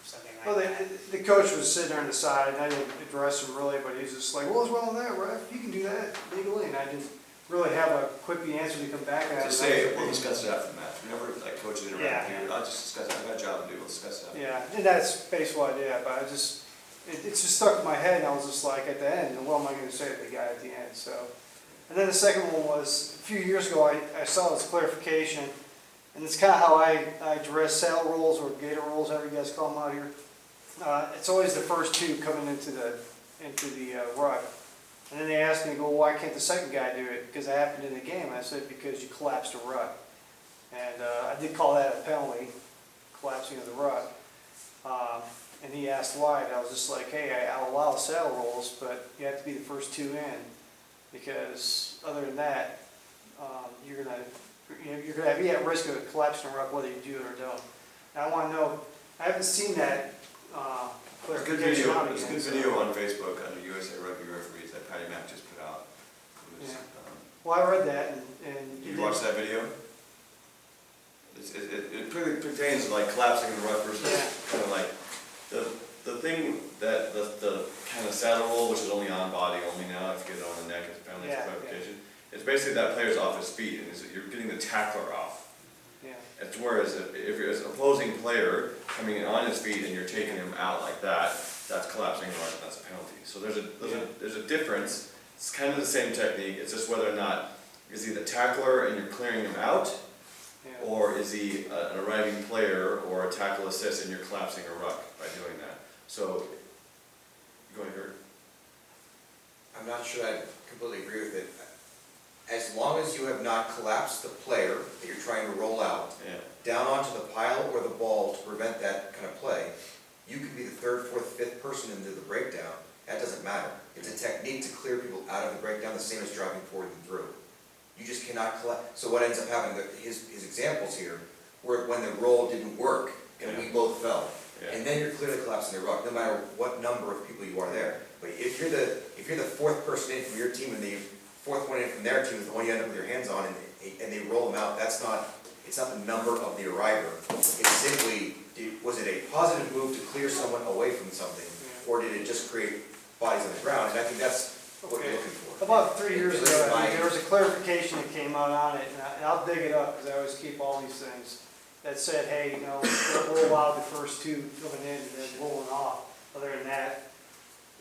something Well, like that. the coach was sitting there on the side, and I didn't address him really, but he's just like, what was wrong with that, ref? You can do that legally, and I didn't really have a quippy answer to come back at. Just say, we'll discuss it after the match. Whenever, like, coaches Yeah. interact here, I'll just discuss it. I've got a job to do, we'll discuss it after. Yeah, and that's basically what I did, but it's just stuck in my head, and I was just like, at the end, what am I gonna say to the guy at the end, so. And then the second one was, a few years ago, I saw this clarification, and it's kinda how I address saddle rolls or gator rolls, however you guys call them out here. It's always the first two coming into the ruck. And then they asked me, well, why can't the second guy do it? Because it happened in the game. I said, because you collapsed a ruck. And I did call that a penalty, collapsing of the ruck. And he asked why, and I was just like, hey, I'll allow saddle rolls, but you have to be the first two in. Because other than that, you're gonna be at risk of collapsing a ruck whether you do it or don't. And I want to know, I haven't seen that There's a good clarification video, out there's a again, good so- video on Facebook under USA Rugby Referees that Patty Mack just put out. It was, Yeah. Well, I read that, and Did you watch that video? It really pertains to like collapsing the ruck versus kind of like, the thing that, the kind of saddle roll, which is only on body only now, if you get it on the neck, it's a penalty for clarification. It's basically that player's off his feet, and you're getting the tackler off. Yeah. It's whereas if you're an opposing player coming in on his feet and you're taking him out like that, that's collapsing the ruck, that's a penalty. So there's a difference. It's kind of the same technique, it's just whether or not, is he the tackler and you're clearing him out? Or is he an arriving player or a tackle assist and you're collapsing a ruck by doing that? So, you going to Kurt? I'm not sure I completely agree with it. As long as you have not collapsed the player that you're trying to roll out down onto the pile or the ball to prevent that kind of play, you could be the third, fourth, fifth person into the breakdown. That doesn't matter. It's a technique to clear people out of the breakdown, the same as driving forward and through. You just cannot collapse. So what ends up happening, his examples here, were when the roll didn't work and we both fell. And then you're clearly collapsing the ruck, no matter what number of people you are there. But if you're the fourth person in from your team and the fourth one in from their team is the one you end up with your hands on and they roll them out, it's not the number of the arriver. It's simply, was it a positive move to clear someone away from something, or did it just create bodies on the ground? And I think that's what you're looking for. About 3 years If it's ago, by- there was a clarification that came out on it, and I'll dig it up, because I always keep all these things, that said, hey, you know, we'll allow the first two coming in and then rolling off. Other than that,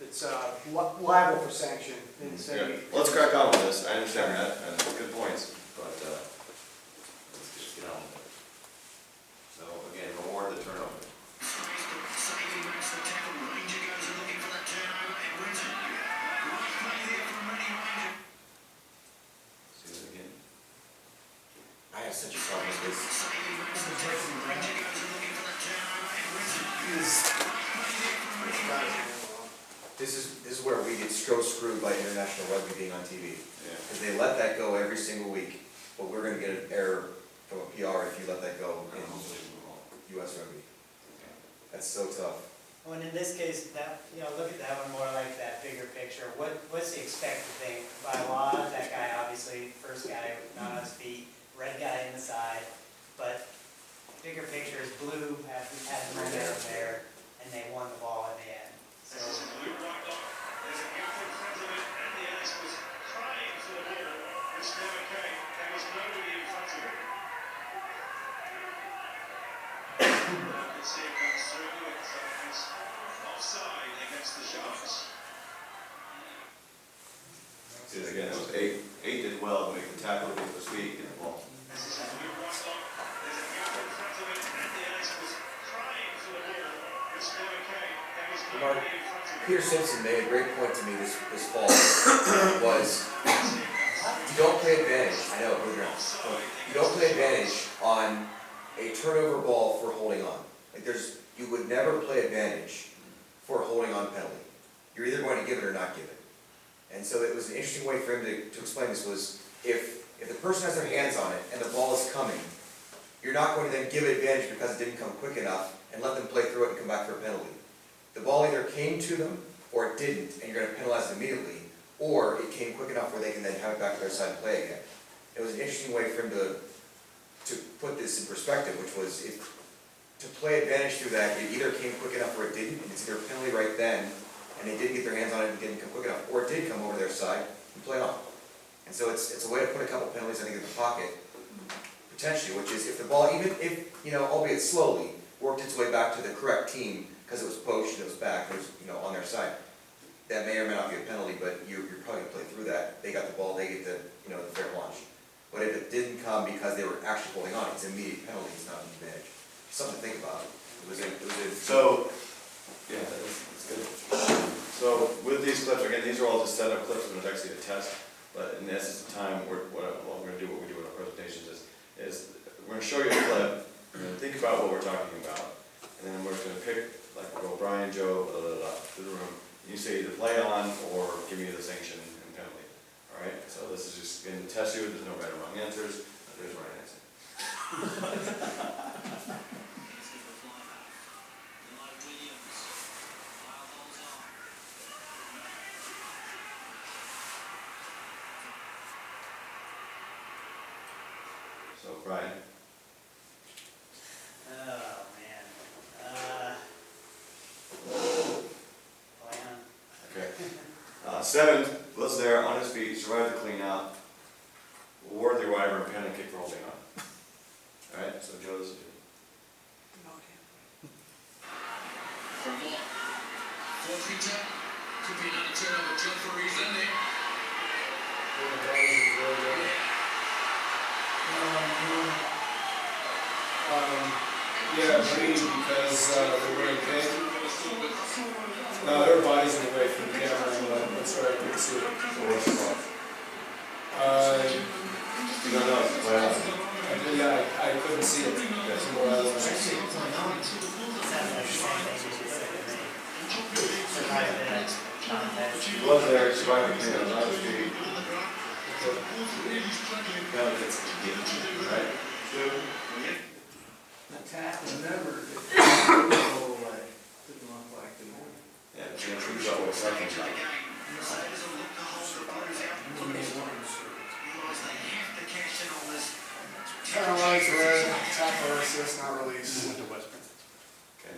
it's liable for sanction. Didn't say. Yeah, let's crack on with this, I understand that, and good points, but, let's just get on with it. So, again, reward the turnover. See that again? I have such a problem with this. This is where we get so screwed by international rugby being on TV. Yeah. Because they let that go every single week, but we're gonna get an error from a PR if you let that go in US rugby. That's so tough. When in this case, that, you know, look at that one more like that bigger picture. What's the expected thing? By law, that guy obviously, first guy not on his feet, red guy in the side, but bigger picture is blue, had momentum there, and they won the ball in the end. So. See that again, it was eight did well to make the tackle, get the speed, get the ball. Mark, Peter Simpson made a great point to me this fall, was you don't play advantage, I know, you don't play advantage on a turnover ball for holding on. Like you would never play advantage for a holding on penalty. You're either going to give it or not give it. And so it was an interesting way for him to explain this was, if the person has their hands on it and the ball is coming, you're not going to then give it advantage because it didn't come quick enough and let them play through it and come back for a penalty. The ball either came to them or it didn't, and you're going to penalize it immediately, or it came quick enough where they can then have it back to their side and play again. It was an interesting way for him to put this in perspective, which was to play advantage through that, it either came quick enough or it didn't, and it's either a penalty right then, and they didn't get their hands on it and didn't come quick enough, or it did come over their side and play on. And so it's a way to put a couple penalties, I think, in the pocket, potentially, which is if the ball, even if, you know, albeit slowly, worked its way back to the correct team, because it was poached, it was back, it was, you know, on their side, that may or may not be a penalty, but you're probably gonna play through that. They got the ball, they get the, you know, the fair launch. But if it didn't come because they were actually holding on, it's an immediate penalty, it's not an advantage. Something to think about. So, yeah, that's good. So with these clips, again, these are all just set up clips, and it's actually a test, but in essence of time, what we're gonna do, what we do in our presentations is we're gonna show you a clip, we're gonna think about what we're talking about, and then we're just gonna pick, like, we'll go Brian, Joe, blah, blah, blah, to the room. You say either play on or give me the sanction and penalty. All right? So this is just going to test you. There's no right or wrong answers. There's right answer. So Brian. Oh, man. Okay. 7 was there on his feet, survived the clean out, wore the Wyvern pen and kick for holding on. All right, so Joe, this is you. Forfeiture, could be another turnover job for Izende. Yeah, green because they're wearing pink. No, their bodies are away from the camera anyway, that's right, I can see it. So what's the call? You don't know, it's play on. Yeah, I couldn't see it. That's more I was. He was there, survived the clean out, on his feet. Now it's right? 2. Attack and never go away. Didn't look like the one. Yeah, but you know, about what second shot. Penalized red, tackle or assist, not release. Okay.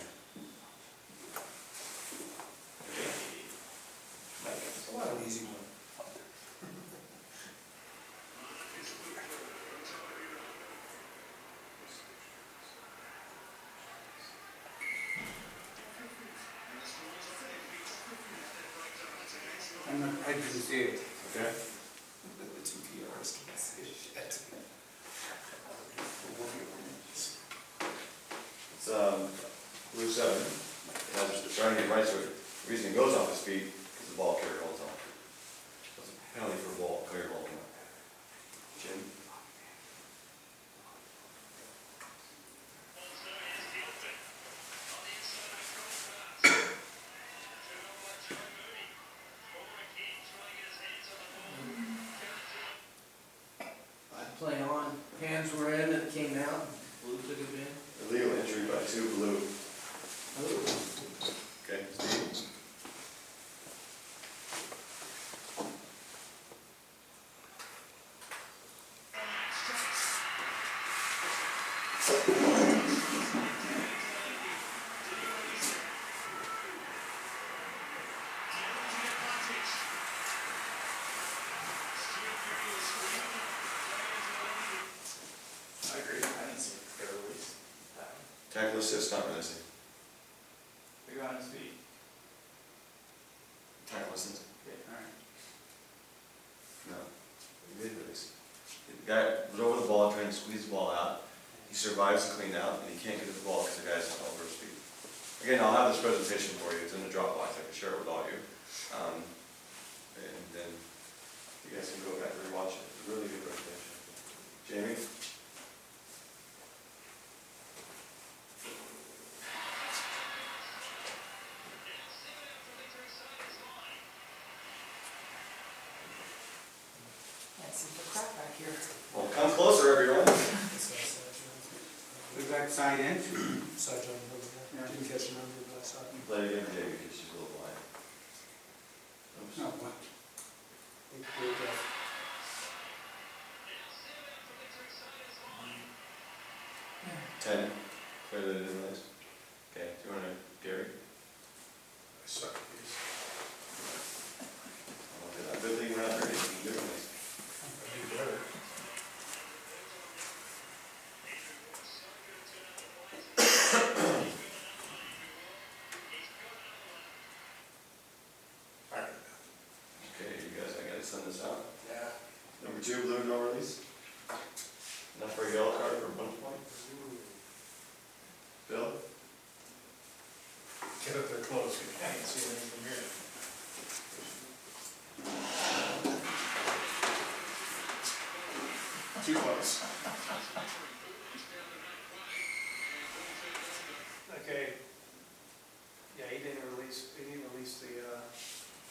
A lot of easy one. see it. Okay? The two PRs can say shit. It's, blue 7, it has starting to get right to it. The reason it goes off its feet is the ball carrier holds on. So it's a penalty for ball carrier holding on. Jim? Play on, hands were in, it came out, blue took it in. Illegal entry by 2 blue. Okay, Steve? I agree, I didn't see it get released. Tackle assist, not releasing. We got on his feet. Tackle assist. Okay, alright. No. He did release. The guy was over the ball trying to squeeze the ball out. He survives the clean out, and he can't get to the ball because the guy's not over his feet. Again, I'll have this presentation for you. It's in the Dropbox. I can share it with all you. And then you guys can go back and rewatch it. It's a really good presentation. Jamie? Can't see for crap back here. Well, come closer, everyone. We got side entry. Side on over there. Didn't catch the number, but I saw it. Play it again, Jamie, because she's a little blind. Oops. No, what? Good, 10. Clear that it didn't release. Okay, do you want to, Gary? I suck at these. Good thing we're not ready. You can do it. You better. Okay, you guys, I gotta send this out. Yeah. Number 2, blue, no release. Enough for a yellow card for 1 point. Bill? Get up there close, you can't see anything from here. Too close. Okay. Yeah, he didn't release the,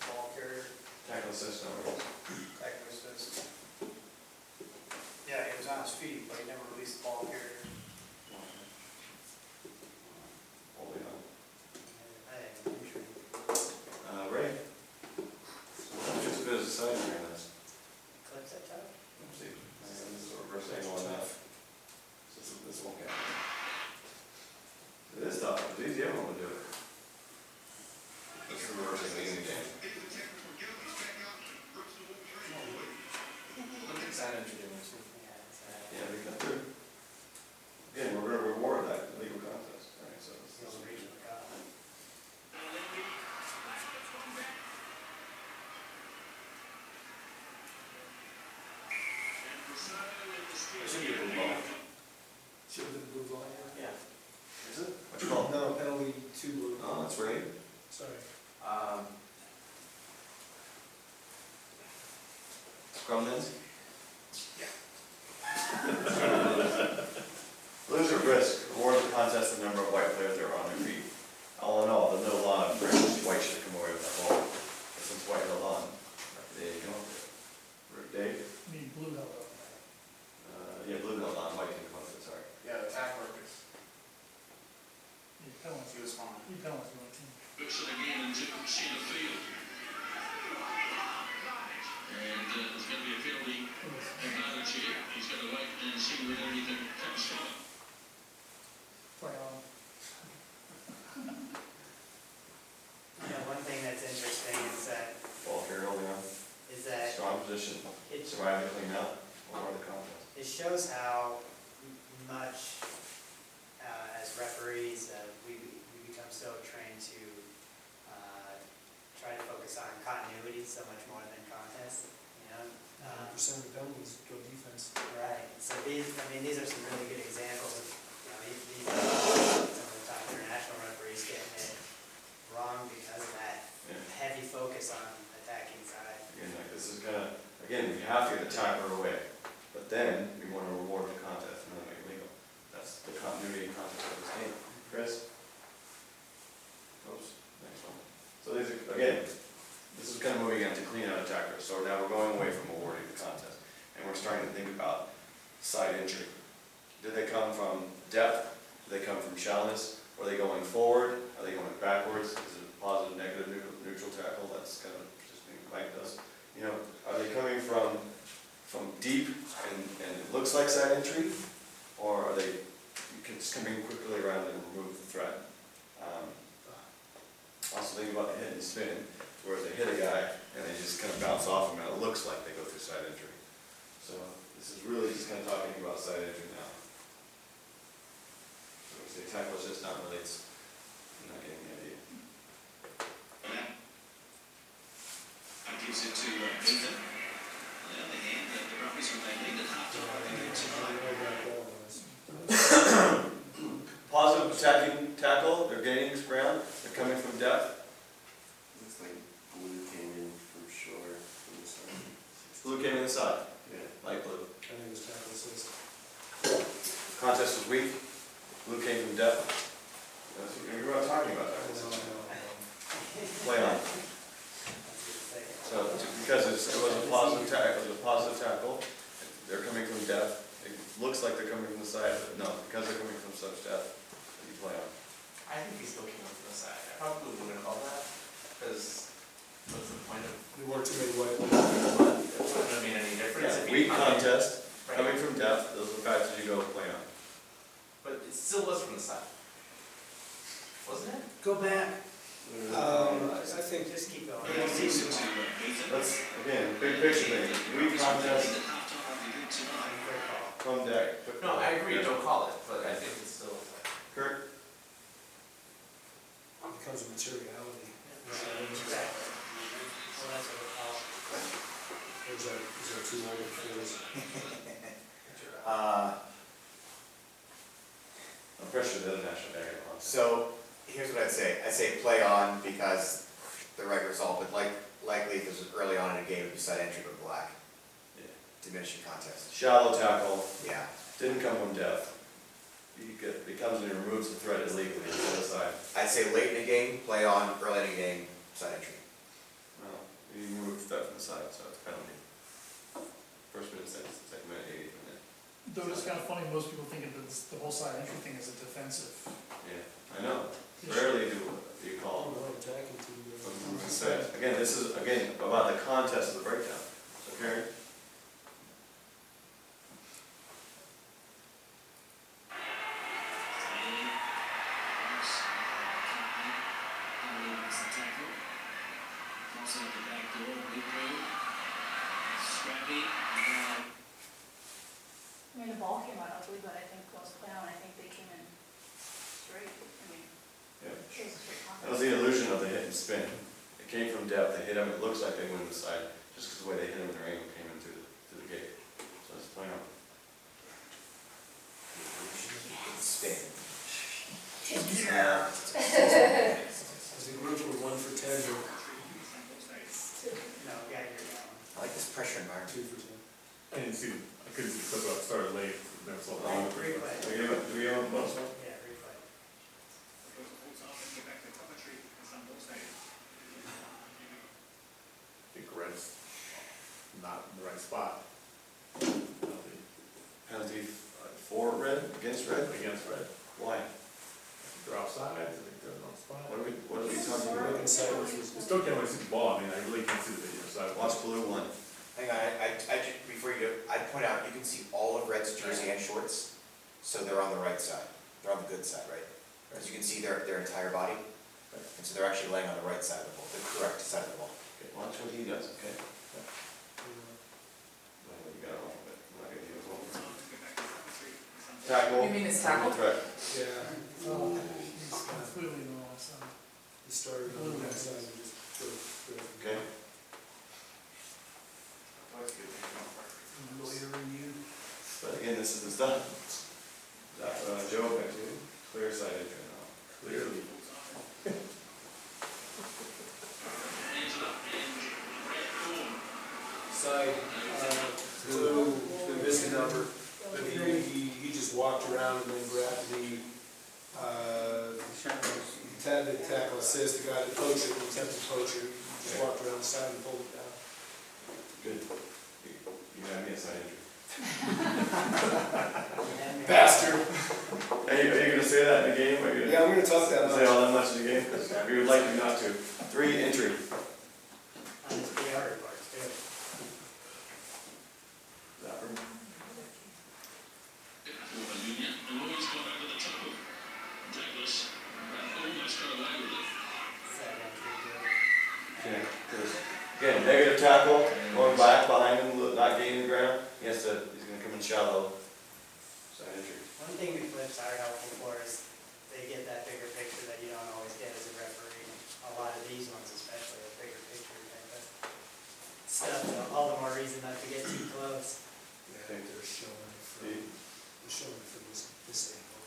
ball carrier, Tackle assist, no release. tackle assist. Yeah, he was on his feet, but he never released the ball carrier. Holding on. I had an injury. Ray? Just a bit of a side here on this. Clips that top? Let's see. This is a reverse angle on that. This won't count. It is tough. It's easy, everyone will do it. This is the reverse angle in the game. Look at side entry doing this. Yeah, it's, Yeah, we got through. Again, we're gonna reward that legal contest, all right, so. still reaching the cup. It should be a blue ball. Should have been blue line. Yeah. Is it? What's it called? No, penalty 2 blue. Oh, that's right. Sorry. Scrum Lindsay? Loser risk, reward the contest the number of white players that are on their feet. All in all, the middle line, white should come away with that ball. But since white held on, there you go. Dave? I mean, blue held up. Yeah, blue held on, white can come up with it, sorry. Yeah, the tack workers. You penalty, He was fine. you penalty on the team. Looks it again into center field. And there's going to be a penalty advantage here. He's going to wait and see whether anything comes from it. Play on. One thing that's interesting is that, Ball carrier holding on, strong position, it, survive the clean out, or the contest. it shows how much, as referees, we become so trained to try to focus on continuity so much more than content. offense, you know. 90% of the penalties go defense. Right, so these are some really good examples of, you know, these are some of the top international referees getting it wrong because of that Yeah. heavy focus on attacking side. Again, like this is kind of, again, we have to get the tackler away, but then we want to reward the contest and then make it legal. That's the continuity and context of this game. Chris? Oops, next one. So these are, again, this is kind of moving into clean out attackers. So now we're going away from awarding the contest. And we're starting to think about side entry. Did they come from depth? Do they come from shallowness? Are they going forward? Are they going backwards? Is it positive, negative, neutral tackle? That's kind of just being Mike does. You know, are they coming from deep and it looks like side entry? Or are they just coming quickly around and remove the threat? Also think about the hit and spin, where they hit a guy and they just kind of bounce off him and it looks like they go through side entry. So this is really just kind of talking about side entry now. So we say tackle is just not really, it's not getting the idea. That gives it to Ethan. On the other hand, the Brumbies when they lead at half-time, they go to Positive attacking tackle, they're gaining ground, they're coming from depth. Looks like blue came in from shore from the side. Blue came in the side, Yeah. light blue. I think it was tackle assist. Contest was weak, blue came from depth. That's what we were talking about that. Play on. So because it was a positive tackle, they're coming from depth. It looks like they're coming from the side, but no, because they're coming from such depth, you play on. I think he's still came up from the side. I probably wouldn't call that, because what's the point of, There weren't too many white. it wouldn't mean any difference if he. Weak contest, Right. coming from depth, those are the factors you go play on. But it still was from the side. Wasn't it? Go back. I think Just keep going. Let's, again, big picture thing, weak contest from deck. No, I agree, don't call it, but I think it's still. Kurt? becomes a materiality. Exactly. Well, that's what we're called. Those are two old phrase. I'm pretty sure the other national bag on. So, here's what I'd say. I'd say play on because the right result, but likely if this was early on in a game, it'd be side entry but black. Yeah. Diminishing contest. Shallow tackle, Yeah. didn't come from depth. It comes and it removes the threat illegally to the other side. I'd say late in a game, play on, early in a game, side entry. Well, you remove the threat from the side, so it's penalty. First minute, second minute, 80th minute. Though it's kind of funny, most people think of the whole side entry thing as a defensive. Yeah, I know. Rarely do you call. Attacking team. Again, this is, about the contest of the breakdown. So Karen? Also at the back door, Scrappy, I mean, the ball came out ugly, but I think those down, I think they came in straight. I mean, Yeah. it was a straight That was the illusion of the hit and spin. It came from depth, they hit him, it looks like they went the side, just because the way they hit him, their angle came in through the gate. So it's playing out. Spin. As a group, we're 1 for 10 or No, yeah, you're down. I like this pressure environment. 2 for 10. I didn't see, I couldn't see because I started late, never saw the. Replay. Do we have a bonus one? Yeah, replay. I think red's not in the right spot. Penalty for red, against red? Against red. Why? They're offside, I think they're in the wrong spot. What are we talking about? Inside I still can't really see the ball, I mean, I really can't see the video, so I Watch blue one. Hang on, before you do, I'd point out, you can see all of Red's jersey and shorts, so they're on the right side. They're on the good side, right? As you can see their entire body, and so they're actually laying on the right side of the ball, the correct side of the ball. Okay, watch what he does, okay? Well, you got it wrong, but I'm not gonna give it wrong. Tackle. You mean his tackle? Threat. Yeah. He's clearly the wrong side. He started on the left side and just. Okay. saying this isn't done. Joe, back to you. Clear side entry now. Clearly. Side, blue, missing number, but he just walked around and then grabbed the tackle assist, the guy that poached it, the attempted poacher, just walked around the side and pulled it down. Good. You got me a side entry. Bastard. Are you gonna say that in the game? Are you Yeah, I'm gonna talk that say much. all that much in the game? We would like you not to. 3, entry. On his PR reports too. Zapper. Side entry Okay, good. Again, negative tackle, going back behind him, not gaining the ground. He's gonna come in shallow. Side entry. One thing we flips are helpful for is they get that bigger picture that you don't always get as a referee. A lot of these ones especially, a bigger picture type of stuff, so all the more reason not to get too close. Yeah, they're showing from this angle.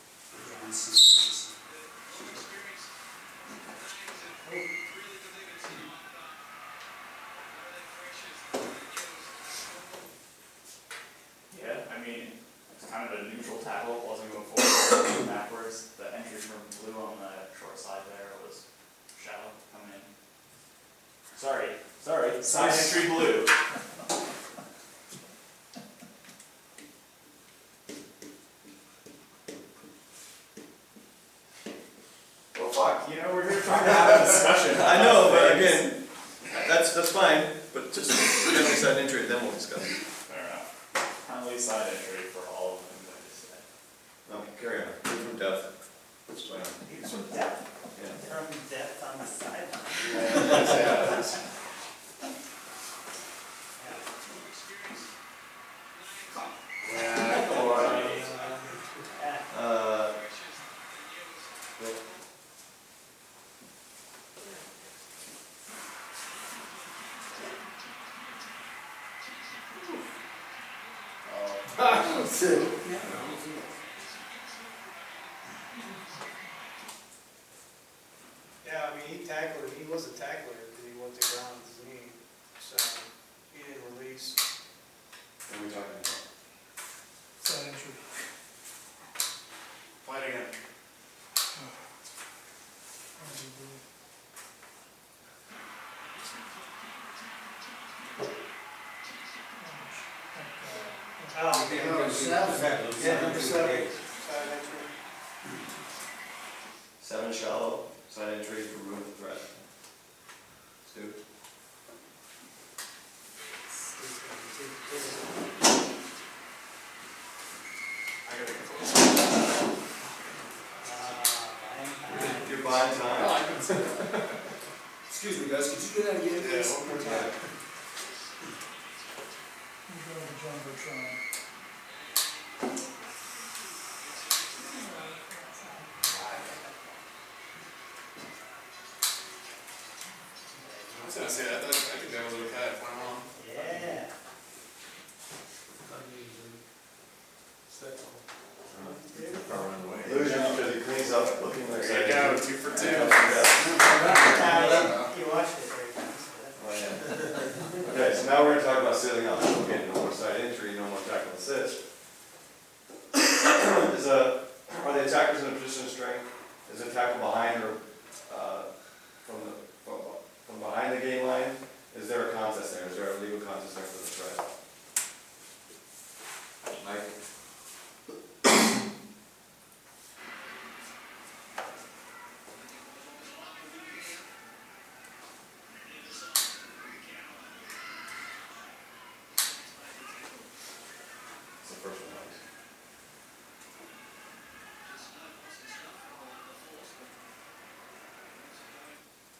Yeah, I mean, it's kind of a neutral tackle, wasn't going forward, backwards. The entry from blue on the short side there was shallow coming in. Sorry, side entry blue. Well, fuck, you know, we're here trying to have a discussion. I know, but again, that's fine, but just penalty side entry, then we'll discuss it. Fair enough. Penalty side entry for all of them, I just said. No, carry on. Good from depth. That's fine. Here's some depth, Yeah. from depth on the sideline. Yeah, come on. Yeah, I mean, he was a tackler, because he went to ground with his knee, so he didn't release. What are we talking about? Side entry. Play it again. Oh, Yeah, number 7. yeah, number 7, side entry. 7 shallow, side entry to remove the threat. Stu? You're buying time. Excuse me, guys, could you do that again, please? One more time. We're going to John Bertrand. I was gonna say that, I think that was okay, if I'm wrong. Yeah. Illusion because he cleans up looking like There you side go, entry. 2 for 2. You watched it 3 times. So Oh, yeah. Okay, so now we're gonna talk about sealing up. Again, no more side entry, no more tackle assist. Are the attackers in a position of strength? Is a tackle behind or from behind the game line? Is there a contest there? Is there a legal contest there for the threat? Mike? It's the first one, Alex.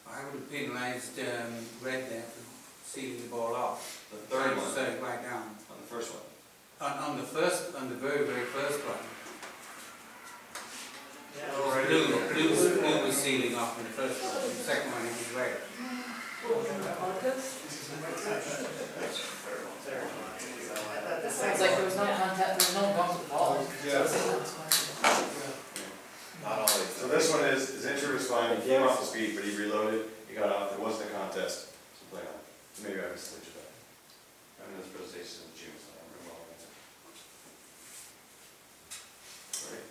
I would have penalised Red there for sealing the ball off. The third one, So right down. on the first one. On the very, very first one. Yeah. Blue was sealing off in the first one, the second one it was red. Sounds like there was no contact, there was no bump speed, but he reloaded, he got off, there wasn't a contest, so play on. Maybe I misled you that. I'm in this presentation in June, so I don't remember all of it. Right?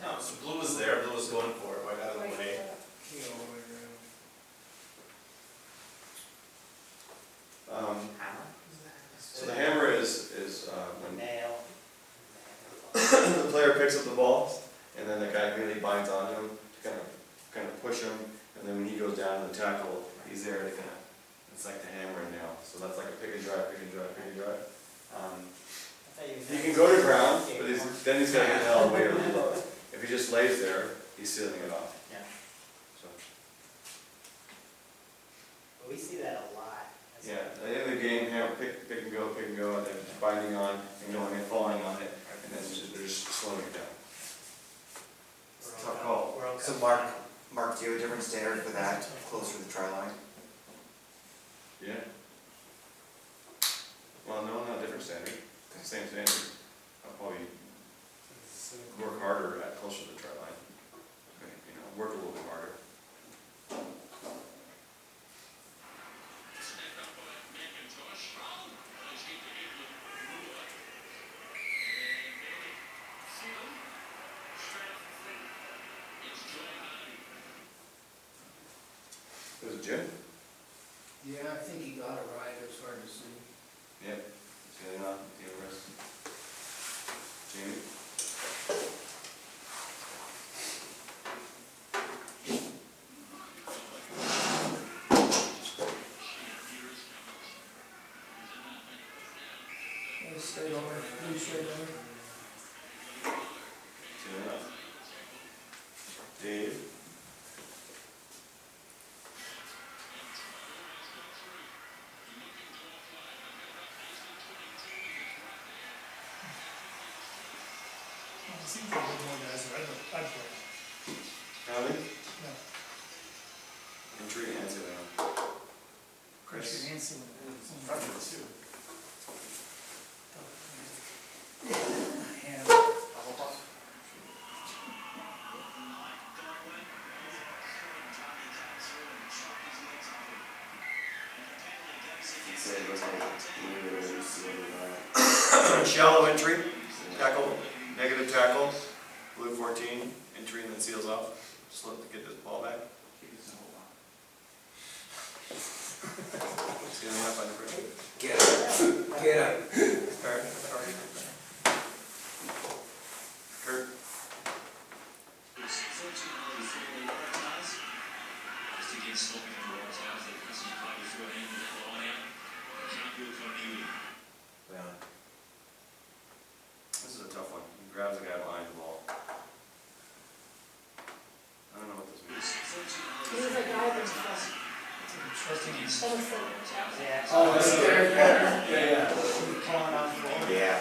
No, so blue was there, blue was going for it, right out of the way. So the hammer is when Nail. the player picks up the ball, and then the guy immediately binds onto him to kind of push him, and then when he goes down to the tackle, he's there to kind of, it's like the hammer and nail. So that's like a pick and drive, pick and drive, pick and drive. He can go to ground, but then he's got to get the hell away or reload. If he just lays there, he's sealing it off. Yeah. So, But we see that a lot. yeah, at the end of the game, hammer, pick and go, and then binding on, and going and falling on it, and then they're just slowing it down. It's a tough call. So Mark, do you have a different standard for that, closer to the try line? Yeah. Well, no, not different standard. It's the same standard. I'll probably work harder at closer to the try line. You know, work a little bit harder. Was it Jim? Yeah, I think he got it right, it's hard to see. Yep. He's getting on the rest. Jamie? Straight over, straight over. Good enough. Dave? It seems like a little more guys, I'd play. Alvin? No. Entry and Savannah. Chris? Christian Hansen. Preference. Hand. Shallow entry, tackle, negative tackle, blue 14, entry and then seals off. Just look to get this ball back. Sealing up under pressure. Get up. Get up. Kurt? Kurt? Yeah. This is a tough one. He grabs the guy behind the ball. I don't know what this means. He was a guy that's Yeah. Oh, that's there. Yeah, Pulling on the board. Yeah.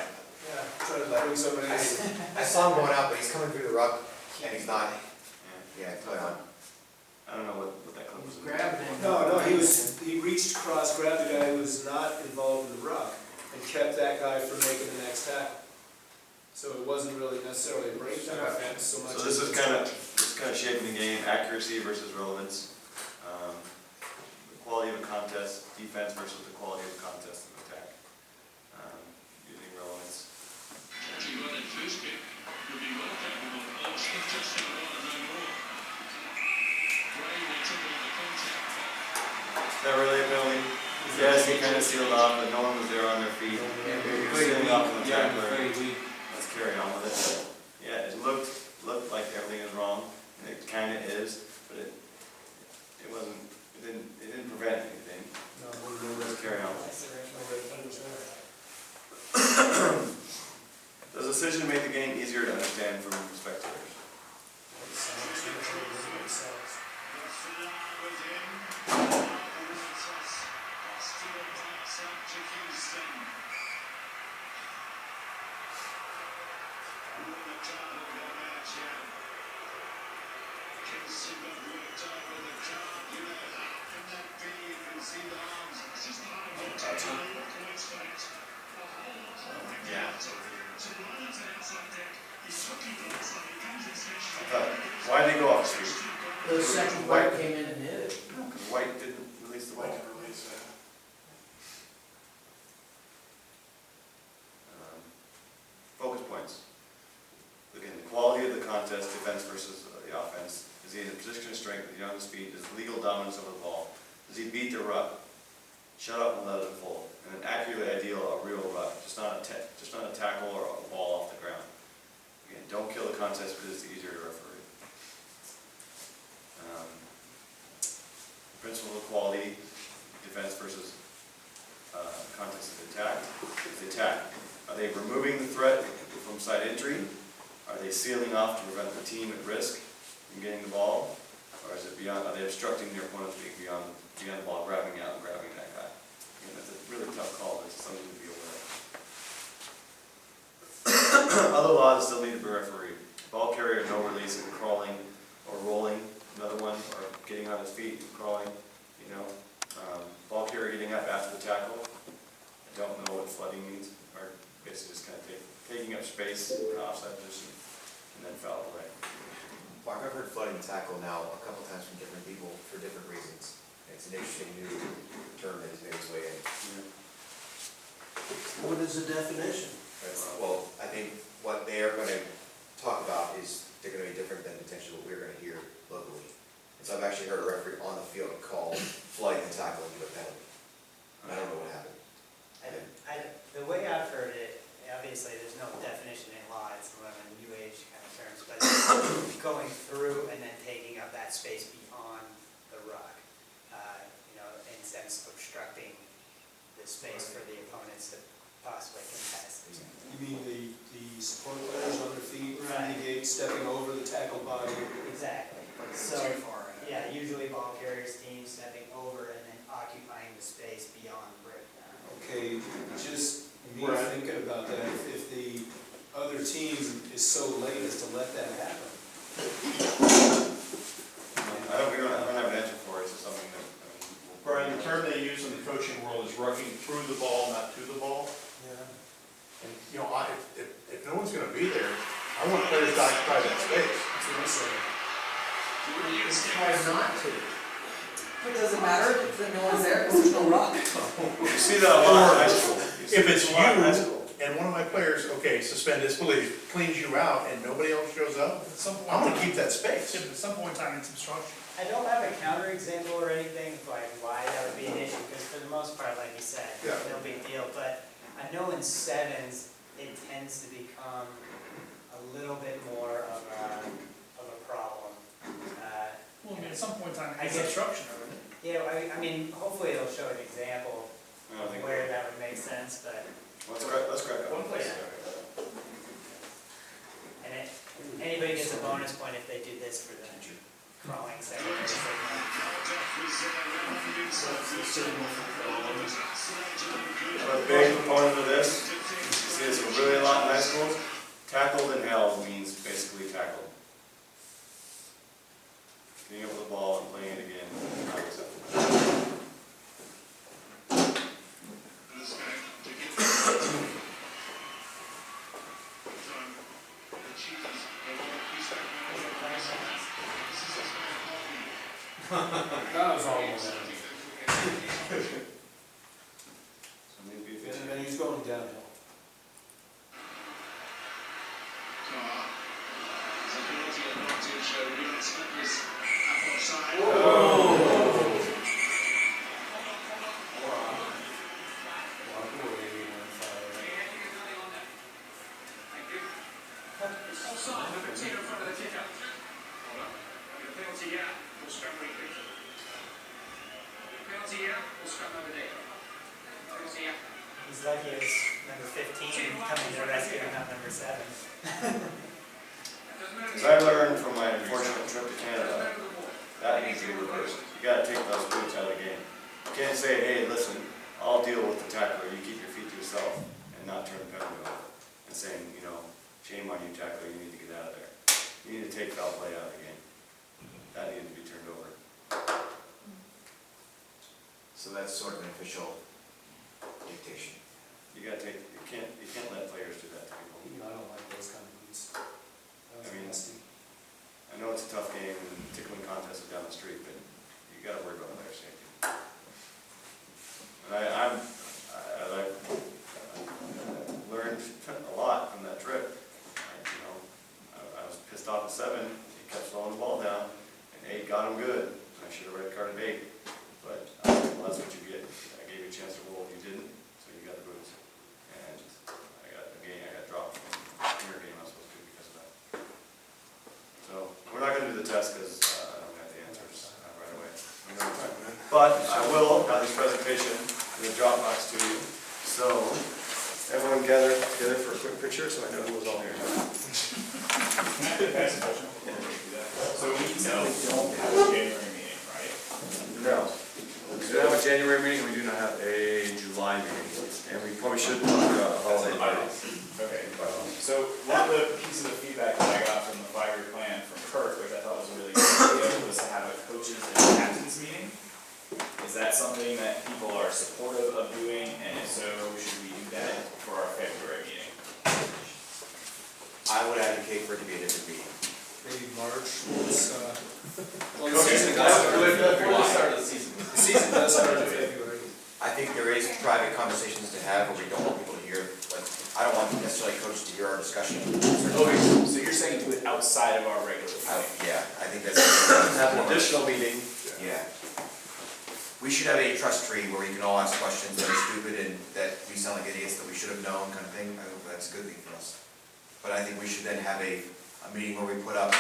Trying to like somebody. I saw him going out, but he's coming through the ruck, and he's not. Yeah, play on. I don't know what that clip was. Grabbing him. No, he reached across, grabbed the guy who was not involved in the ruck, and kept that guy from making the next tackle. So it wasn't really necessarily a breakdown offense so much. So this is kind of shaping the game, accuracy versus relevance. The quality of a contest, defense versus the quality of a contest of attack. Using relevance. Is that really a penalty? Yes, he kind of sealed off, but no one was there on their feet. You're sealing off on the tackler. Let's carry on with it. Yeah, it looked like everything is wrong, and it kind of is, but it didn't prevent anything. Let's carry on. Does the decision make the game easier to understand from spectators? Why did they go off the street? The second white came in and hit it. Because White didn't release the ball. Focus points. Again, the quality of the contest, defense versus the offense. Is he in a position of strength, with young speed, is legal dominance over the ball? Does he beat the ruck? Shut up and let it fall. And then accurately ideal, a real ruck, just not a tackle or a ball off the ground. Again, don't kill the contest because it's easier to referee. Principle of quality, defense versus context of the attack. The attack. Are they removing the threat from side entry? Are they sealing off to prevent the team at risk from getting the ball? Or is it beyond, are they obstructing their opponents being beyond the ball, grabbing out and grabbing that guy? Again, that's a really tough call, it's something to be aware of. Other laws still need to be refereed. Ball carrier, no release, and crawling or rolling, another one, or getting on his feet and crawling, you know. Ball carrier getting up after the tackle. I don't know what flooding means, or basically just kind of taking up space in an offside position and then foul play. Mark, I've heard flooding tackle now a couple times from different people for different reasons. It's an interesting new term that has made its way in. What is the definition? Well, I think what they are going to talk about is they're going to be different than potentially what we're going to hear locally. And so I've actually heard a referee on the field call flooding the tackle and give a penalty. I don't know what happened. The way I've heard it, obviously there's no definition in law, it's one of the new age kind of terms, but it's going through and then taking up that space beyond the ruck, you know, in a sense obstructing the space for the opponents to possibly contest. You mean the support players on their feet from the gate, stepping over the tackle body? Exactly. So, yeah, usually ball carriers teams stepping over and then occupying the space beyond the breakdown. Okay, just me thinking about that, if the other team is so late as to let that happen. We don't have an answer for it, it's something that, Brian, the term they use in the coaching world is rucking through the ball, not to the ball. Yeah. And, you know, if no one's gonna be there, I want players to occupy that space. That's what I'm saying. It's hard not to. It doesn't matter if no one's there, because there's no rock. you see that a lot in high school. If it's a lot in high you, school. and one of my players, okay, suspend disbelief, cleans you out, and nobody else shows up, At some point. I'm gonna keep that space. Yeah, but at some point in time, it's obstruction. I don't have a counter example or anything like why that would be an issue, because for the most part, like you said, Yeah. no big deal. But I know in sevens, it tends to become a little bit more of a problem. Well, I mean, at some point in time, I it's get- obstruction, isn't it? Yeah, I mean, hopefully it'll show an example I of think where that would make sense, but, let's crack up. and anybody gets a bonus point if they do this for the crawling secondary signal. I'm a big proponent of this. You see this a really lot in high schools. Tackled and held means basically tackled. Getting up with the ball and playing it again, not acceptable. That was all momentum. And he's going downhill. He's lucky it was number 15 coming to the rescue and not number 7. As I learned from my unfortunate trip to Canada, that needs to be reversed. You gotta take those boots out of the game. You can't say, hey, listen, I'll deal with the tackler, you keep your feet to yourself, and not turn the penalty over. And saying, you know, shame on you tackler, you need to get out of there. You need to take foul play out of the game. That needed to be turned over. So that's sort of an official dictation. You can't let players do that to people. I don't like those kind of boots. I mean, I know it's a tough game and tickling contest is down the street, but you gotta worry about player safety. And I learned a lot from that trip. I was pissed off at 7, he kept slowing the ball down, and 8 got him good. I should have red carded 8, but well, that's what you get. I gave you a chance to roll, you didn't, so you got the boots. And I got dropped from your game I was supposed to because of that. So we're not gonna do the test because I don't have the answers right away. But I will have this presentation in the Dropbox to you. So everyone gather together for a quick picture so I know who was all here. Can I ask a question before we do that? So we typically don't have a January meeting, right? No. We do not have a January meeting, we do not have a July meeting. And we probably should talk about a holiday party. Okay. So one of the pieces of feedback that I got from the 5-year plan from Kirk, which I thought was a really good idea, was to have a coaches and captains meeting. Is that something that people are supportive of doing, and if so, should we do that for our February meeting? I would advocate for it to be a different meeting. Maybe March, it's, Well, the season does start before the start of the season. the season does start in February. I think there is private conversations to have where we don't want people to hear, like, I don't want necessarily coaches to hear our discussion. Okay, so you're saying do it outside of our regular meeting? Yeah, I think that's. Have an additional meeting. Yeah. We should have a trust tree where we can all ask questions that are stupid and that we sound like idiots that we should have known kind of thing. I hope that's a good thing for us. But I think we should then have a meeting where we put up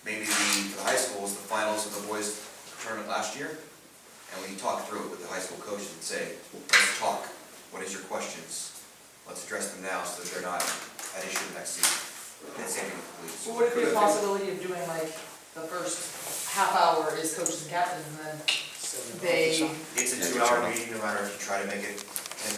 maybe for the high schools, the finals of the boys tournament last year. And we talk through it with the high school coaches and say, let's talk. What is your questions? Let's address them now so that they're not at issue next season. And same thing with the police. Well, would it be a possibility of doing like the first half hour is coaches and captains and then they, It's a 2-hour meeting, no matter if you try to make it